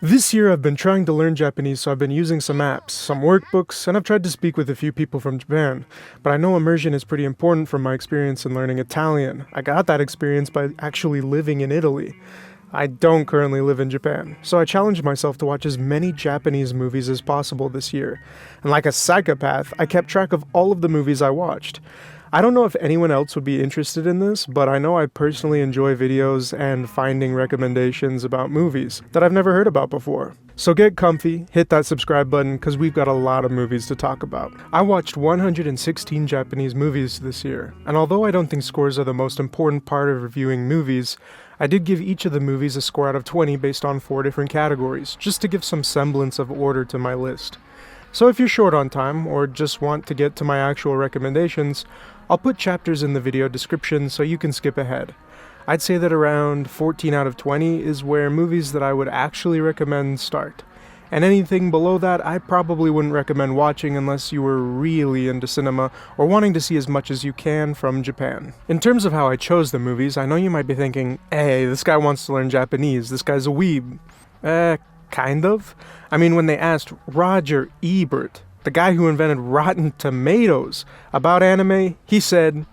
This year I've been trying to learn Japanese, so I've been using some apps, some workbooks, and I've tried to speak with a few people from Japan. But I know immersion is pretty important from my experience in learning Italian. I got that experience by actually living in Italy. I don't currently live in Japan, so I challenged myself to watch as many Japanese movies as possible this year. And like a psychopath, I kept track of all of the movies I watched. I don't know if anyone else would be interested in this, but I know I personally enjoy videos and finding recommendations about movies that I've never heard about before. So get comfy, hit that subscribe button, because we've got a lot of movies to talk about. I watched 116 Japanese movies this year, and although I don't think scores are the most important part of reviewing movies, I did give each of the movies a score out of 20 based on 4 different categories, just to give some semblance of order to my list. So if you're short on time, or just want to get to my actual recommendations, I'll put chapters in the video description so you can skip ahead. I'd say that around 14 out of 20 is where movies that I would actually recommend start. And anything below that I probably wouldn't recommend watching unless you were really into cinema or wanting to see as much as you can from Japan. In terms of how I chose the movies, I know you might be thinking, hey, this guy wants to learn Japanese, this guy's a weeb. Kind of. I mean, when they asked Roger Ebert, the guy who invented Rotten Tomatoes, about anime, he said,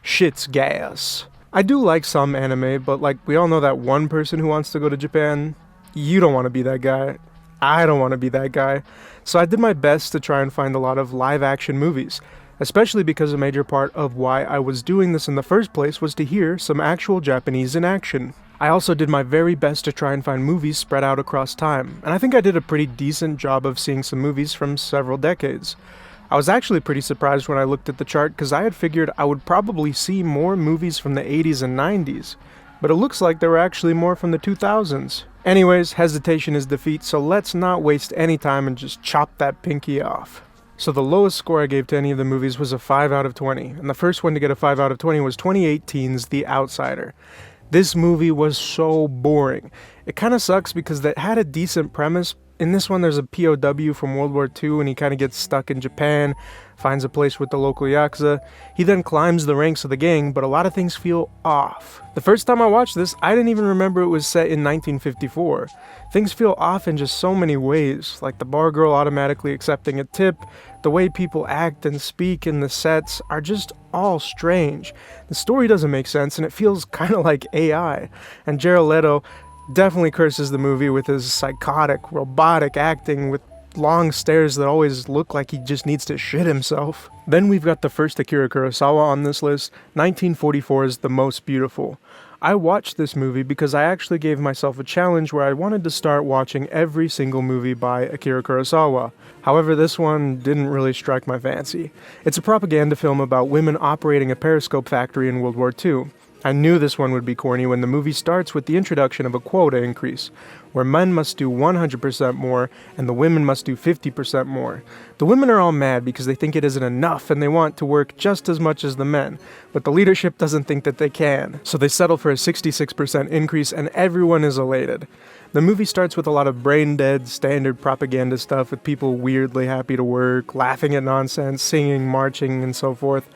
shit's gas. I do like some anime, but like we all know that one person who wants to go to Japan, you don't want to be that guy. I don't want to be that guy. So I did my best to try and find a lot of live action movies, especially because a major part of why I was doing this in the first place was to hear some actual Japanese in action. I also did my very best to try and find movies spread out across time, and I think I did a pretty decent job of seeing some movies from several decades. I was actually pretty surprised when I looked at the chart because I had figured I would probably see more movies from the 80s and 90s, but it looks like there were actually more from the 2000s. Anyways, hesitation is defeat, so let's not waste any time and just chop that pinky off. So the lowest score I gave to any of the movies was a 5 out of 20, and the first one to get a 5 out of 20 was 2018's The Outsider. This movie was so boring. It kind of sucks because it had a decent premise. In this one, there's a POW from World War II and he kind of gets stuck in Japan, finds a place with the local Yakuza. He then climbs the ranks of the gang, but a lot of things feel off. The first time I watched this, I didn't even remember it was set in 1954. Things feel off in just so many ways, like the bar girl automatically accepting a tip, the way people act and speak in the sets are just all strange. The story doesn't make sense and it feels kind of like AI. And Jared Leto definitely curses the movie with his psychotic, robotic acting with long stares that always look like he just needs to shit himself. Then we've got the first Akira Kurosawa on this list, 1944's The Most Beautiful. I watched this movie because I actually gave myself a challenge where I wanted to start watching every single movie by Akira Kurosawa. However, this one didn't really strike my fancy. It's a propaganda film about women operating a periscope factory in World War II. I knew this one would be corny when the movie starts with the introduction of a quota increase, where men must do 100% more and the women must do 50% more. The women are all mad because they think it isn't enough and they want to work just as much as the men, but the leadership doesn't think that they can, so they settle for a 66% increase and everyone is elated. The movie starts with a lot of brain-dead, standard propaganda stuff with people weirdly happy to work, laughing at nonsense, singing, marching, and so forth.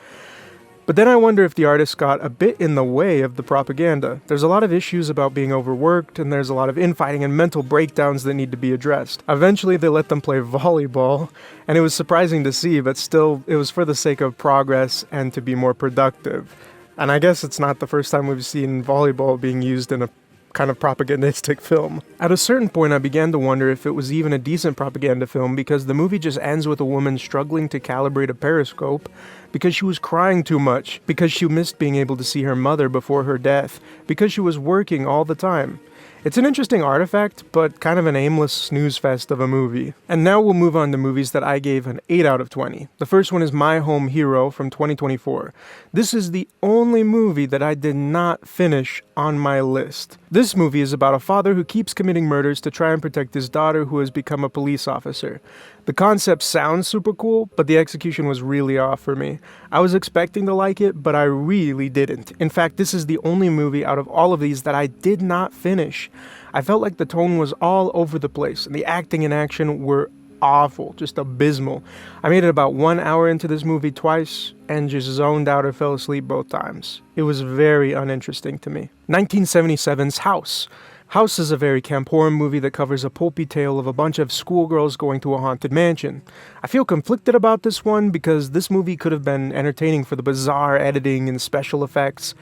But then I wonder if the artist got a bit in the way of the propaganda. There's a lot of issues about being overworked, and there's a lot of infighting and mental breakdowns that need to be addressed. Eventually they let them play volleyball, and it was surprising to see, but still, it was for the sake of progress and to be more productive. And I guess it's not the first time we've seen volleyball being used in a kind of propagandistic film. At a certain point I began to wonder if it was even a decent propaganda film because the movie just ends with a woman struggling to calibrate a periscope because she was crying too much, because she missed being able to see her mother before her death, because she was working all the time. It's an interesting artifact, but kind of an aimless snooze fest of a movie. And now we'll move on to movies that I gave an 8 out of 20. The first one is My Home Hero from 2024. This is the only movie that I did not finish on my list. This movie is about a father who keeps committing murders to try and protect his daughter who has become a police officer. The concept sounds super cool, but the execution was really off for me. I was expecting to like it, but I really didn't. In fact, this is the only movie out of all of these that I did not finish. I felt like the tone was all over the place, and the acting and action were awful, just abysmal. I made it about 1 hour into this movie twice, and just zoned out or fell asleep both times. It was very uninteresting to me. 1977's House. House is a very camp horror movie that covers a pulpy tale of a bunch of schoolgirls going to a haunted mansion. I feel conflicted about this one because this movie could have been entertaining for the bizarre editing and special effects.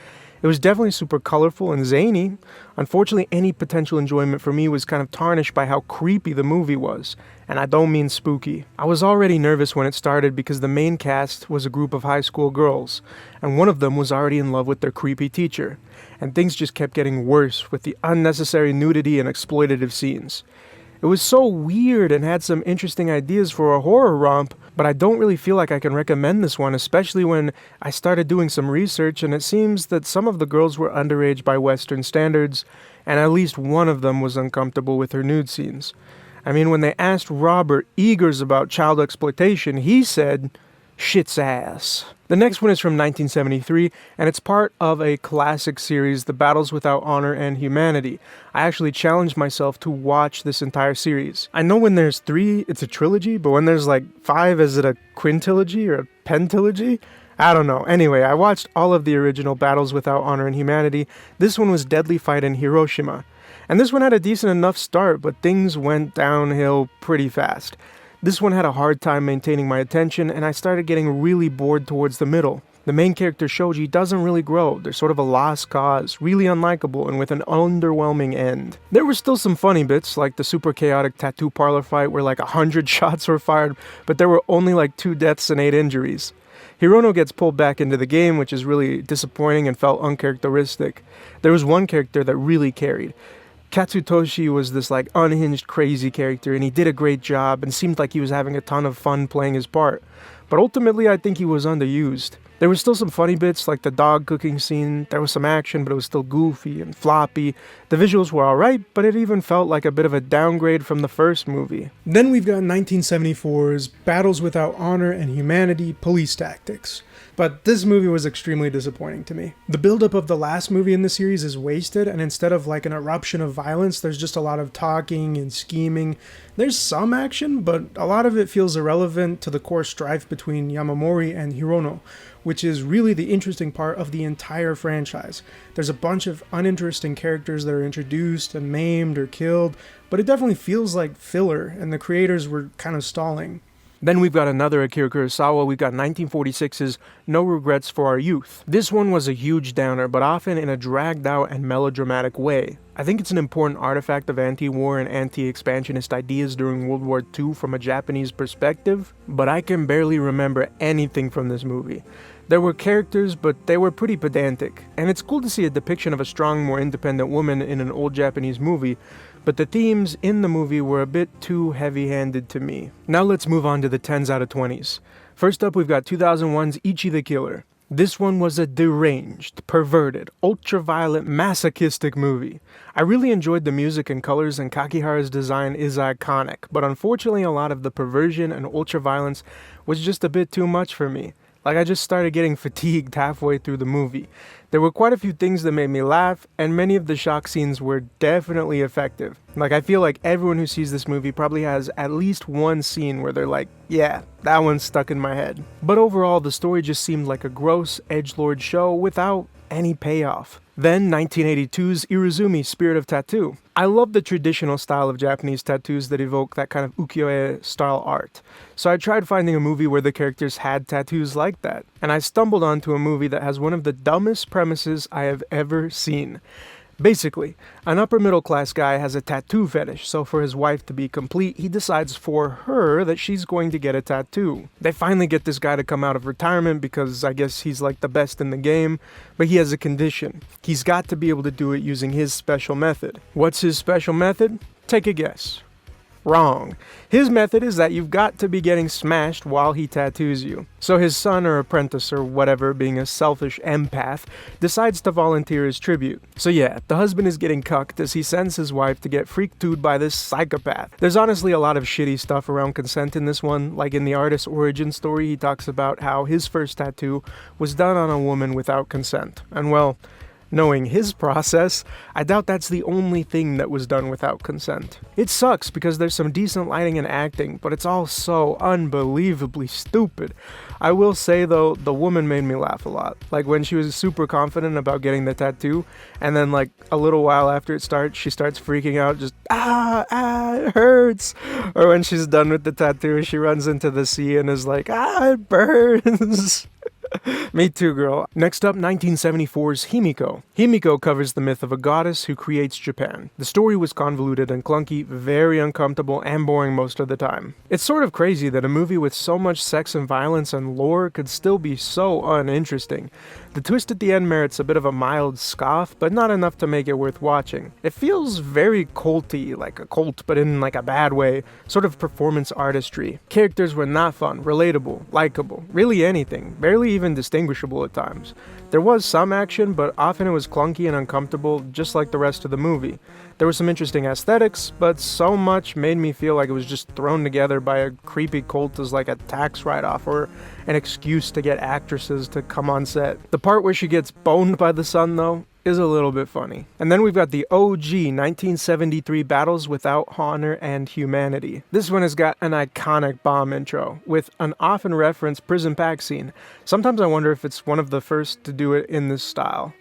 It was definitely super colorful and zany. Unfortunately, any potential enjoyment for me was kind of tarnished by how creepy the movie was. And I don't mean spooky. I was already nervous when it started because the main cast was a group of high school girls, and one of them was already in love with their creepy teacher. And things just kept getting worse with the unnecessary nudity and exploitative scenes. It was so weird and had some interesting ideas for a horror romp, but I don't really feel like I can recommend this one, especially when I started doing some research and it seems that some of the girls were underage by Western standards, and at least one of them was uncomfortable with her nude scenes. I mean, when they asked Robert Eggers about child exploitation, he said, "Shit's ass." The next one is from 1973, and it's part of a classic series, The Battles Without Honor and Humanity. I actually challenged myself to watch this entire series. I know when there's 3, it's a trilogy, but when there's like 5, is it a quintilogy or a pentilogy? I don't know. Anyway, I watched all of the original Battles Without Honor and Humanity. This one was Deadly Fight in Hiroshima. And this one had a decent enough start, but things went downhill pretty fast. This one had a hard time maintaining my attention, and I started getting really bored towards the middle. The main character Shoji doesn't really grow. They're sort of a lost cause, really unlikable, and with an underwhelming end. There were still some funny bits, like the super chaotic tattoo parlor fight where like 100 shots were fired, but there were only like 2 deaths and 8 injuries. Hirono gets pulled back into the game, which is really disappointing and felt uncharacteristic. There was one character that really carried. Katsutoshi was this like unhinged crazy character, and he did a great job and seemed like he was having a ton of fun playing his part. But ultimately I think he was underused. There were still some funny bits like the dog cooking scene. There was some action, but it was still goofy and floppy. The visuals were alright, but it even felt like a bit of a downgrade from the first movie. Then we've got 1974's Battles Without Honor and Humanity, Police Tactics. But this movie was extremely disappointing to me. The buildup of the last movie in the series is wasted, and instead of like an eruption of violence, there's just a lot of talking and scheming. There's some action, but a lot of it feels irrelevant to the core strife between Yamamori and Hirono, which is really the interesting part of the entire franchise. There's a bunch of uninteresting characters that are introduced and maimed or killed, but it definitely feels like filler, and the creators were kind of stalling. Then we've got another Akira Kurosawa. We've got 1946's No Regrets for Our Youth. This one was a huge downer, but often in a dragged out and melodramatic way. I think it's an important artifact of anti-war and anti-expansionist ideas during World War II from a Japanese perspective, but I can barely remember anything from this movie. There were characters, but they were pretty pedantic, and it's cool to see a depiction of a strong, more independent woman in an old Japanese movie, but the themes in the movie were a bit too heavy-handed to me. Now let's move on to the 10s out of 20s. First up, we've got 2001's Ichi the Killer. This one was a deranged, perverted, ultraviolet, masochistic movie. I really enjoyed the music and colors, and Kakihara's design is iconic, but unfortunately a lot of the perversion and ultraviolence was just a bit too much for me. Like, I just started getting fatigued halfway through the movie. There were quite a few things that made me laugh, and many of the shock scenes were definitely effective. Like, I feel like everyone who sees this movie probably has at least one scene where they're like, yeah, that one's stuck in my head. But overall, the story just seemed like a gross edgelord show without any payoff. Then 1982's Iruzumi, Spirit of Tattoo. I love the traditional style of Japanese tattoos that evoke that kind of ukiyo-e style art. So I tried finding a movie where the characters had tattoos like that, and I stumbled onto a movie that has one of the dumbest premises I have ever seen. Basically, an upper middle class guy has a tattoo fetish, so for his wife to be complete, he decides for her that she's going to get a tattoo. They finally get this guy to come out of retirement because I guess he's like the best in the game, but he has a condition. He's got to be able to do it using his special method. What's his special method? Take a guess. Wrong. His method is that you've got to be getting smashed while he tattoos you. So his son or apprentice or whatever, being a selfish empath, decides to volunteer his tribute. So yeah, the husband is getting cucked as he sends his wife to get freaked by this psychopath. There's honestly a lot of shitty stuff around consent in this one, like in the artist's origin story he talks about how his first tattoo was done on a woman without consent. And well, Knowing his process, I doubt that's the only thing that was done without consent. It sucks because there's some decent lighting and acting, but it's all so unbelievably stupid. I will say though, the woman made me laugh a lot. Like when she was super confident about getting the tattoo, and then like a little while after it starts, she starts freaking out, just it hurts. Or when she's done with the tattoo, she runs into the sea and is like, it burns. Me too, girl. Next up, 1974's Himiko. Himiko covers the myth of a goddess who creates Japan. The story was convoluted and clunky, very uncomfortable, and boring most of the time. It's sort of crazy that a movie with so much sex and violence and lore could still be so uninteresting. The twist at the end merits a bit of a mild scoff, but not enough to make it worth watching. It feels very culty, like a cult, but in like a bad way, sort of performance artistry. Characters were not fun, relatable, likable, really anything, barely even distinguishable at times. There was some action, but often it was clunky and uncomfortable, just like the rest of the movie. There were some interesting aesthetics, but so much made me feel like it was just thrown together by a creepy cult as like a tax write-off or an excuse to get actresses to come on set. The part where she gets boned by the sun, though, is a little bit funny. And then we've got the OG 1973 Battles Without Honor and Humanity. This one has got an iconic bomb intro, with an often referenced prison pack scene. Sometimes I wonder if it's one of the first to do it in this style.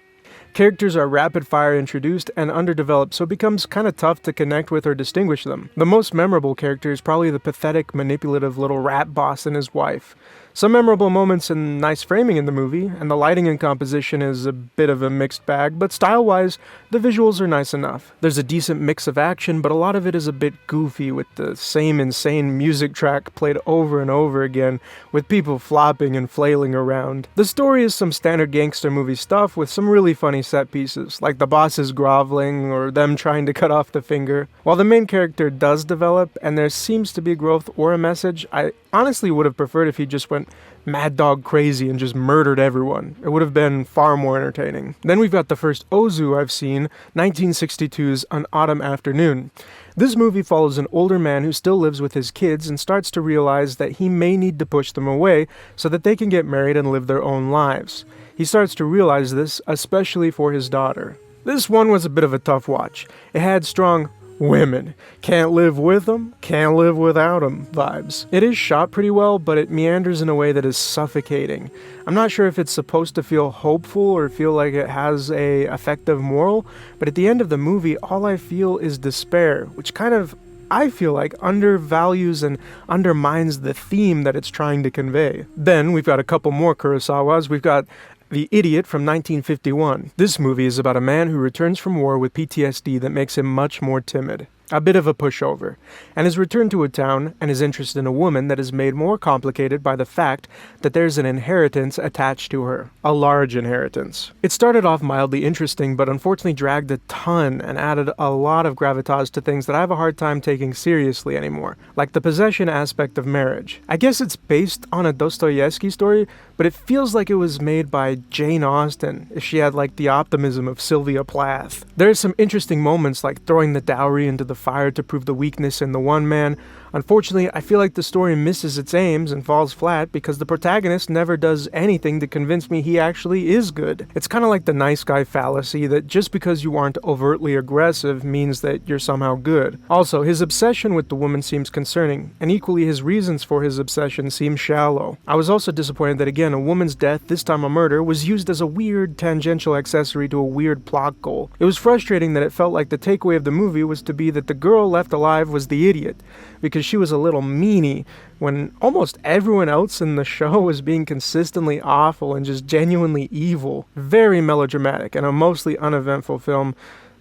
Characters are rapid fire introduced and underdeveloped, so it becomes kinda tough to connect with or distinguish them. The most memorable character is probably the pathetic, manipulative little rat boss and his wife. Some memorable moments and nice framing in the movie, and the lighting and composition is a bit of a mixed bag, but style-wise, the visuals are nice enough. There's a decent mix of action, but a lot of it is a bit goofy, with the same insane music track played over and over again, with people flopping and flailing around. The story is some standard gangster movie stuff with some really funny set pieces, like the bosses groveling or them trying to cut off the finger. While the main character does develop, and there seems to be growth or a message, I honestly would have preferred if he just went mad dog crazy and just murdered everyone. It would have been far more entertaining. Then we've got the first Ozu I've seen, 1962's An Autumn Afternoon. This movie follows an older man who still lives with his kids and starts to realize that he may need to push them away so that they can get married and live their own lives. He starts to realize this, especially for his daughter. This one was a bit of a tough watch. It had strong women, can't live with them, can't live without them vibes. It is shot pretty well, but it meanders in a way that is suffocating. I'm not sure if it's supposed to feel hopeful or feel like it has a effective moral, but at the end of the movie, all I feel is despair, which kind of, I feel like, undervalues and undermines the theme that it's trying to convey. Then we've got a couple more Kurosawas. We've got The Idiot from 1951. This movie is about a man who returns from war with PTSD that makes him much more timid. A bit of a pushover, and is returned to a town and is interested in a woman that is made more complicated by the fact that there's an inheritance attached to her. A large inheritance. It started off mildly interesting, but unfortunately dragged a ton and added a lot of gravitas to things that I have a hard time taking seriously anymore, like the possession aspect of marriage. I guess it's based on a Dostoevsky story, but it feels like it was made by Jane Austen, if she had like the optimism of Sylvia Plath. There are some interesting moments like throwing the dowry into the fire to prove the weakness in the one man. Unfortunately, I feel like the story misses its aims and falls flat because the protagonist never does anything to convince me he actually is good. It's kind of like the nice guy fallacy that just because you aren't overtly aggressive means that you're somehow good. Also, his obsession with the woman seems concerning, and equally his reasons for his obsession seem shallow. I was also disappointed that again, a woman's death, this time a murder, was used as a weird tangential accessory to a weird plot goal. It was frustrating that it felt like the takeaway of the movie was to be that the girl left alive was the idiot, because she was a little meanie when almost everyone else in the show was being consistently awful and just genuinely evil. Very melodramatic and a mostly uneventful film,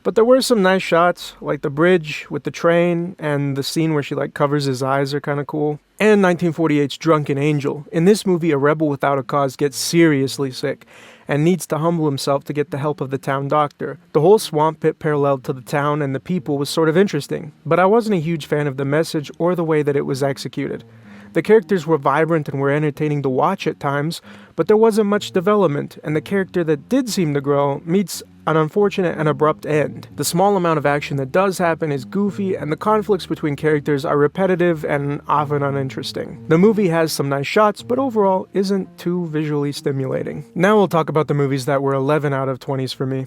but there were some nice shots, like the bridge with the train and the scene where she like covers his eyes are kind of cool. And 1948's Drunken Angel. In this movie, a rebel without a cause gets seriously sick and needs to humble himself to get the help of the town doctor. The whole swamp pit paralleled to the town and the people was sort of interesting, but I wasn't a huge fan of the message or the way that it was executed. The characters were vibrant and were entertaining to watch at times, but there wasn't much development, and the character that did seem to grow meets an unfortunate and abrupt end. The small amount of action that does happen is goofy, and the conflicts between characters are repetitive and often uninteresting. The movie has some nice shots, but overall isn't too visually stimulating. Now we'll talk about the movies that were 11 out of 20s for me.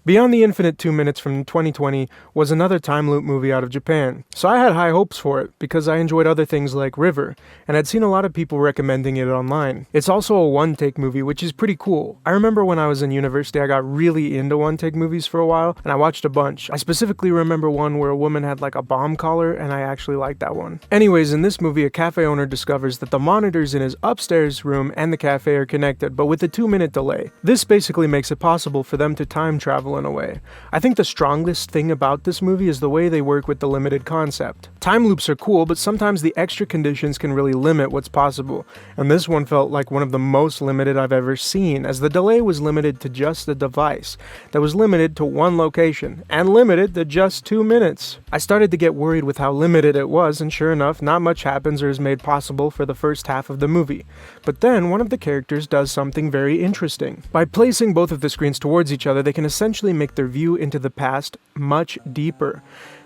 Beyond the Infinite 2 Minutes from 2020 was another time loop movie out of Japan, so I had high hopes for it because I enjoyed other things like River, and I'd seen a lot of people recommending it online. It's also a one-take movie, which is pretty cool. I remember when I was in university I got really into one-take movies for a while, and I watched a bunch. I specifically remember one where a woman had like a bomb collar, and I actually liked that one. Anyways, in this movie a cafe owner discovers that the monitors in his upstairs room and the cafe are connected, but with a 2-minute delay. This basically makes it possible for them to time travel in a way. I think the strongest thing about this movie is the way they work with the limited concept. Time loops are cool, but sometimes the extra conditions can really limit what's possible, and this one felt like one of the most limited I've ever seen, as the delay was limited to just the device, that was limited to one location, and limited to just 2 minutes. I started to get worried with how limited it was, and sure enough, not much happens or is made possible for the first half of the movie. But then, one of the characters does something very interesting. By placing both of the screens towards each other, they can essentially make their view into the past much deeper.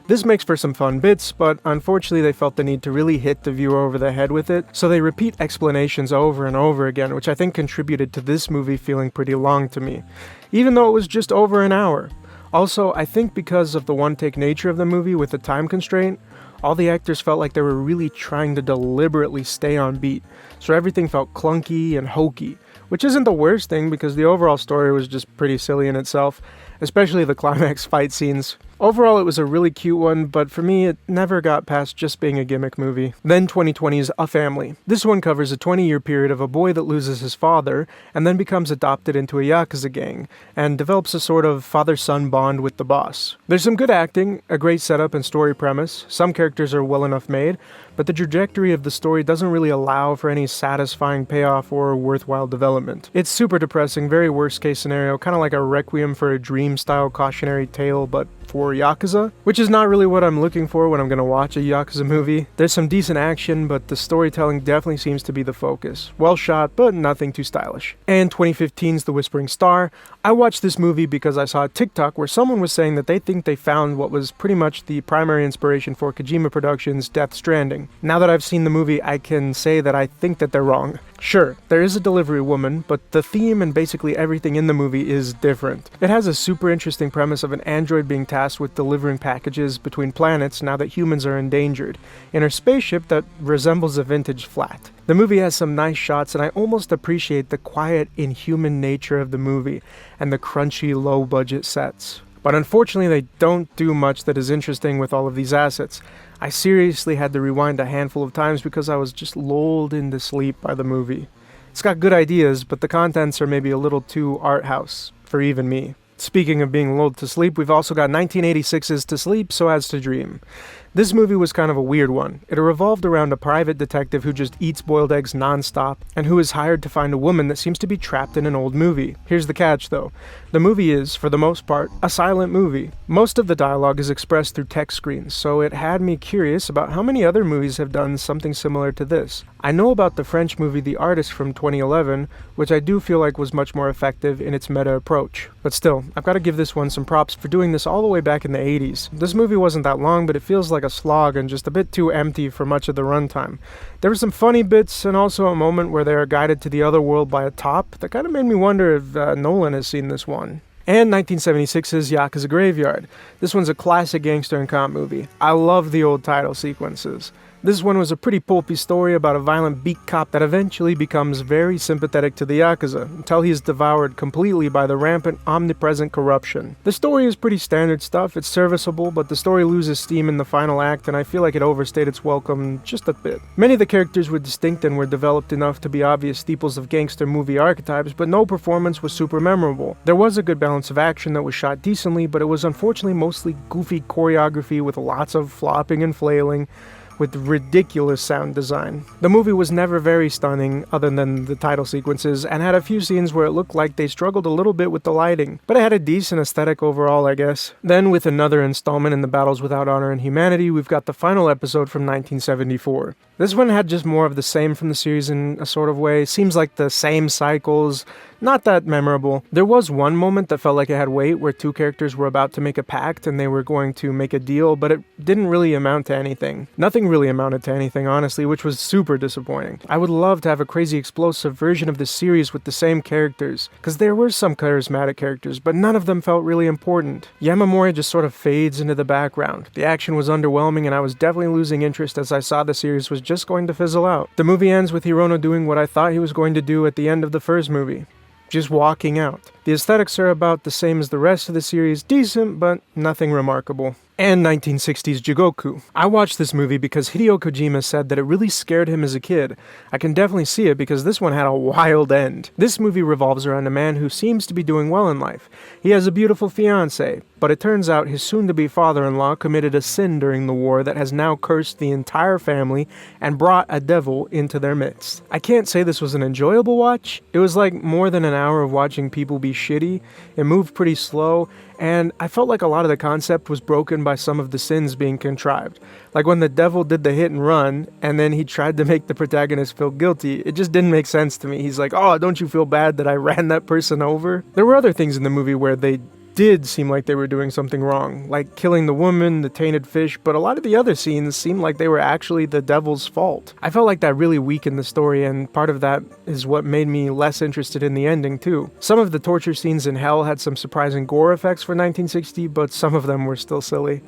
This makes for some fun bits, but unfortunately they felt the need to really hit the viewer over the head with it, so they repeat explanations over and over again, which I think contributed to this movie feeling pretty long to me, even though it was just over an hour. Also, I think because of the one-take nature of the movie with the time constraint, all the actors felt like they were really trying to deliberately stay on beat, so everything felt clunky and hokey, which isn't the worst thing because the overall story was just pretty silly in itself, especially the climax fight scenes. Overall, it was a really cute one, but for me, it never got past just being a gimmick movie. Then 2020's A Family. This one covers a 20-year period of a boy that loses his father, and then becomes adopted into a Yakuza gang, and develops a sort of father-son bond with the boss. There's some good acting, a great setup and story premise, some characters are well enough made, but the trajectory of the story doesn't really allow for any satisfying payoff or worthwhile development. It's super depressing, very worst-case scenario, kind of like a Requiem for a Dream-style cautionary tale, but for Yakuza, which is not really what I'm looking for when I'm gonna watch a Yakuza movie. There's some decent action, but the storytelling definitely seems to be the focus. Well shot, but nothing too stylish. And 2015's The Whispering Star. I watched this movie because I saw a TikTok where someone was saying that they think they found what was pretty much the primary inspiration for Kojima Productions' Death Stranding. Now that I've seen the movie, I can say that I think that they're wrong. Sure, there is a delivery woman, but the theme and basically everything in the movie is different. It has a super interesting premise of an android being tasked with delivering packages between planets now that humans are endangered, in her spaceship that resembles a vintage flat. The movie has some nice shots, and I almost appreciate the quiet, inhuman nature of the movie and the crunchy, low-budget sets. But unfortunately, they don't do much that is interesting with all of these assets. I seriously had to rewind a handful of times because I was just lulled into sleep by the movie. It's got good ideas, but the contents are maybe a little too art house for even me. Speaking of being lulled to sleep, we've also got 1986's To Sleep So As to Dream. This movie was kind of a weird one. It revolved around a private detective who just eats boiled eggs non-stop, and who is hired to find a woman that seems to be trapped in an old movie. Here's the catch though. The movie is, for the most part, a silent movie. Most of the dialogue is expressed through text screens, so it had me curious about how many other movies have done something similar to this. I know about the French movie The Artist from 2011, which I do feel like was much more effective in its meta approach. But still, I've got to give this one some props for doing this all the way back in the 80s. This movie wasn't that long, but it feels like a slog and just a bit too empty for much of the runtime. There were some funny bits and also a moment where they are guided to the other world by a top that kind of made me wonder if Nolan has seen this one. And 1976's Yakuza Graveyard. This one's a classic gangster and cop movie. I love the old title sequences. This one was a pretty pulpy story about a violent beat cop that eventually becomes very sympathetic to the Yakuza, until he is devoured completely by the rampant, omnipresent corruption. The story is pretty standard stuff, it's serviceable, but the story loses steam in the final act, and I feel like it overstayed its welcome just a bit. Many of the characters were distinct and were developed enough to be obvious staples of gangster movie archetypes, but no performance was super memorable. There was a good balance of action that was shot decently, but it was unfortunately mostly goofy choreography with lots of flopping and flailing, with ridiculous sound design. The movie was never very stunning, other than the title sequences, and had a few scenes where it looked like they struggled a little bit with the lighting, but it had a decent aesthetic overall, I guess. Then, with another installment in the Battles Without Honor and Humanity, we've got the final episode from 1974. This one had just more of the same from the series in a sort of way. Seems like the same cycles, not that memorable. There was one moment that felt like it had weight, where two characters were about to make a pact and they were going to make a deal, but it didn't really amount to anything. Nothing really amounted to anything, honestly, which was super disappointing. I would love to have a crazy explosive version of this series with the same characters, because there were some charismatic characters, but none of them felt really important. Yamamori just sort of fades into the background. The action was underwhelming, and I was definitely losing interest as I saw the series was just going to fizzle out. The movie ends with Hirono doing what I thought he was going to do at the end of the first movie. Just walking out. The aesthetics are about the same as the rest of the series, decent, but nothing remarkable. And 1960s Jigoku. I watched this movie because Hideo Kojima said that it really scared him as a kid. I can definitely see it because this one had a wild end. This movie revolves around a man who seems to be doing well in life. He has a beautiful fiancée, but it turns out his soon-to-be father-in-law committed a sin during the war that has now cursed the entire family and brought a devil into their midst. I can't say this was an enjoyable watch. It was like more than an hour of watching people be shitty. It moved pretty slow, and I felt like a lot of the concept was broken by some of the sins being contrived. Like when the devil did the hit and run, and then he tried to make the protagonist feel guilty, it just didn't make sense to me. He's like, oh, don't you feel bad that I ran that person over? There were other things in the movie where they did seem like they were doing something wrong, like killing the woman, the tainted fish, but a lot of the other scenes seemed like they were actually the devil's fault. I felt like that really weakened the story, and part of that is what made me less interested in the ending too. Some of the torture scenes in Hell had some surprising gore effects for 1960, but some of them were still silly.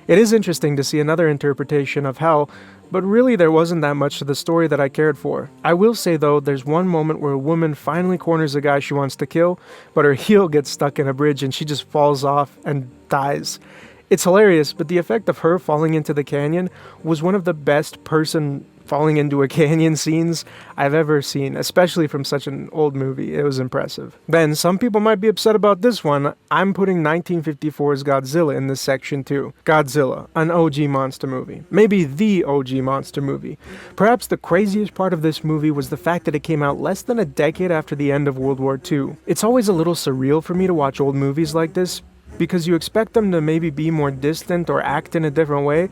It is interesting to see another interpretation of Hell, but really there wasn't that much to the story that I cared for. I will say though, there's one moment where a woman finally corners a guy she wants to kill, but her heel gets stuck in a bridge and she just falls off and dies. It's hilarious, but the effect of her falling into the canyon was one of the best person falling into a canyon scenes I've ever seen, especially from such an old movie. It was impressive. Then, some people might be upset about this one. I'm putting 1954's Godzilla in this section too. Godzilla, an OG monster movie. Maybe the OG monster movie. Perhaps the craziest part of this movie was the fact that it came out less than a decade after the end of World War II. It's always a little surreal for me to watch old movies like this, because you expect them to maybe be more distant or act in a different way,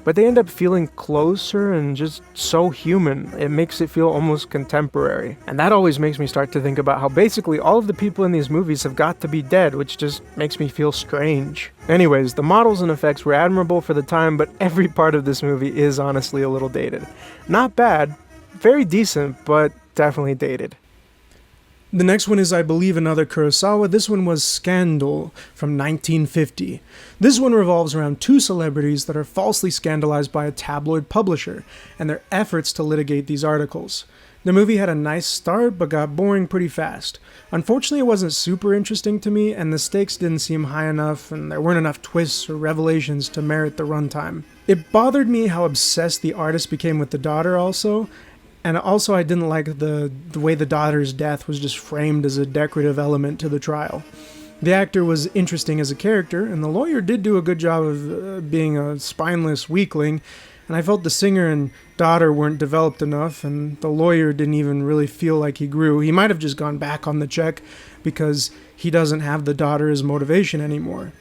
but they end up feeling closer and just so human. It makes it feel almost contemporary. And that always makes me start to think about how basically all of the people in these movies have got to be dead, which just makes me feel strange. Anyways, the models and effects were admirable for the time, but every part of this movie is honestly a little dated. Not bad, very decent, but definitely dated. The next one is, I believe, another Kurosawa. This one was Scandal from 1950. This one revolves around two celebrities that are falsely scandalized by a tabloid publisher and their efforts to litigate these articles. The movie had a nice start, but got boring pretty fast. Unfortunately, it wasn't super interesting to me, and the stakes didn't seem high enough, and there weren't enough twists or revelations to merit the runtime. It bothered me how obsessed the artist became with the daughter also, and also I didn't like the way the daughter's death was just framed as a decorative element to the trial. The actor was interesting as a character, and the lawyer did do a good job of being a spineless weakling, and I felt the singer and daughter weren't developed enough, and the lawyer didn't even really feel like he grew. He might have just gone back on the check because he doesn't have the daughter as motivation anymore.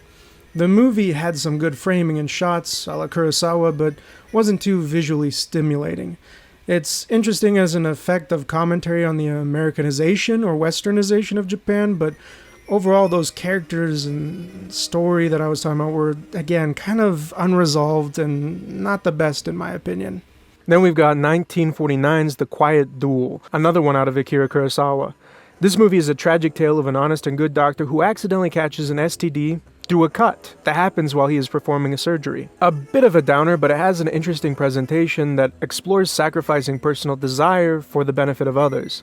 The movie had some good framing and shots a la Kurosawa, but wasn't too visually stimulating. It's interesting as an effect of commentary on the Americanization or Westernization of Japan, but overall those characters and story that I was talking about were, again, kind of unresolved and not the best in my opinion. Then we've got 1949's The Quiet Duel, another one out of Akira Kurosawa. This movie is a tragic tale of an honest and good doctor who accidentally catches an STD through a cut that happens while he is performing a surgery. A bit of a downer, but it has an interesting presentation that explores sacrificing personal desire for the benefit of others.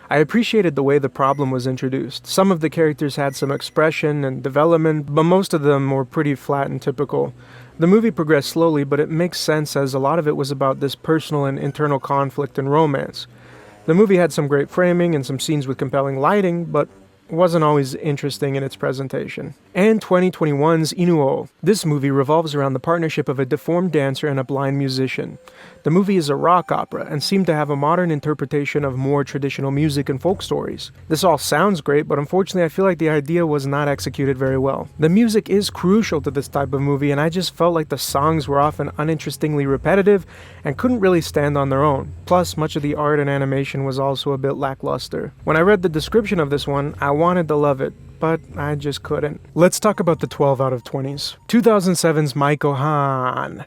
I appreciated the way the problem was introduced. Some of the characters had some expression and development, but most of them were pretty flat and typical. The movie progressed slowly, but it makes sense as a lot of it was about this personal and internal conflict and romance. The movie had some great framing and some scenes with compelling lighting, but wasn't always interesting in its presentation. and 2021's Inuo. This movie revolves around the partnership of a deformed dancer and a blind musician. The movie is a rock opera and seemed to have a modern interpretation of more traditional music and folk stories. This all sounds great, but unfortunately I feel like the idea was not executed very well. The music is crucial to this type of movie, and I just felt like the songs were often uninterestingly repetitive and couldn't really stand on their own. Plus, much of the art and animation was also a bit lackluster. When I read the description of this one, I wanted to love it, but I just couldn't. Let's talk about the 12 out of 20s. 2007's Maiko Han.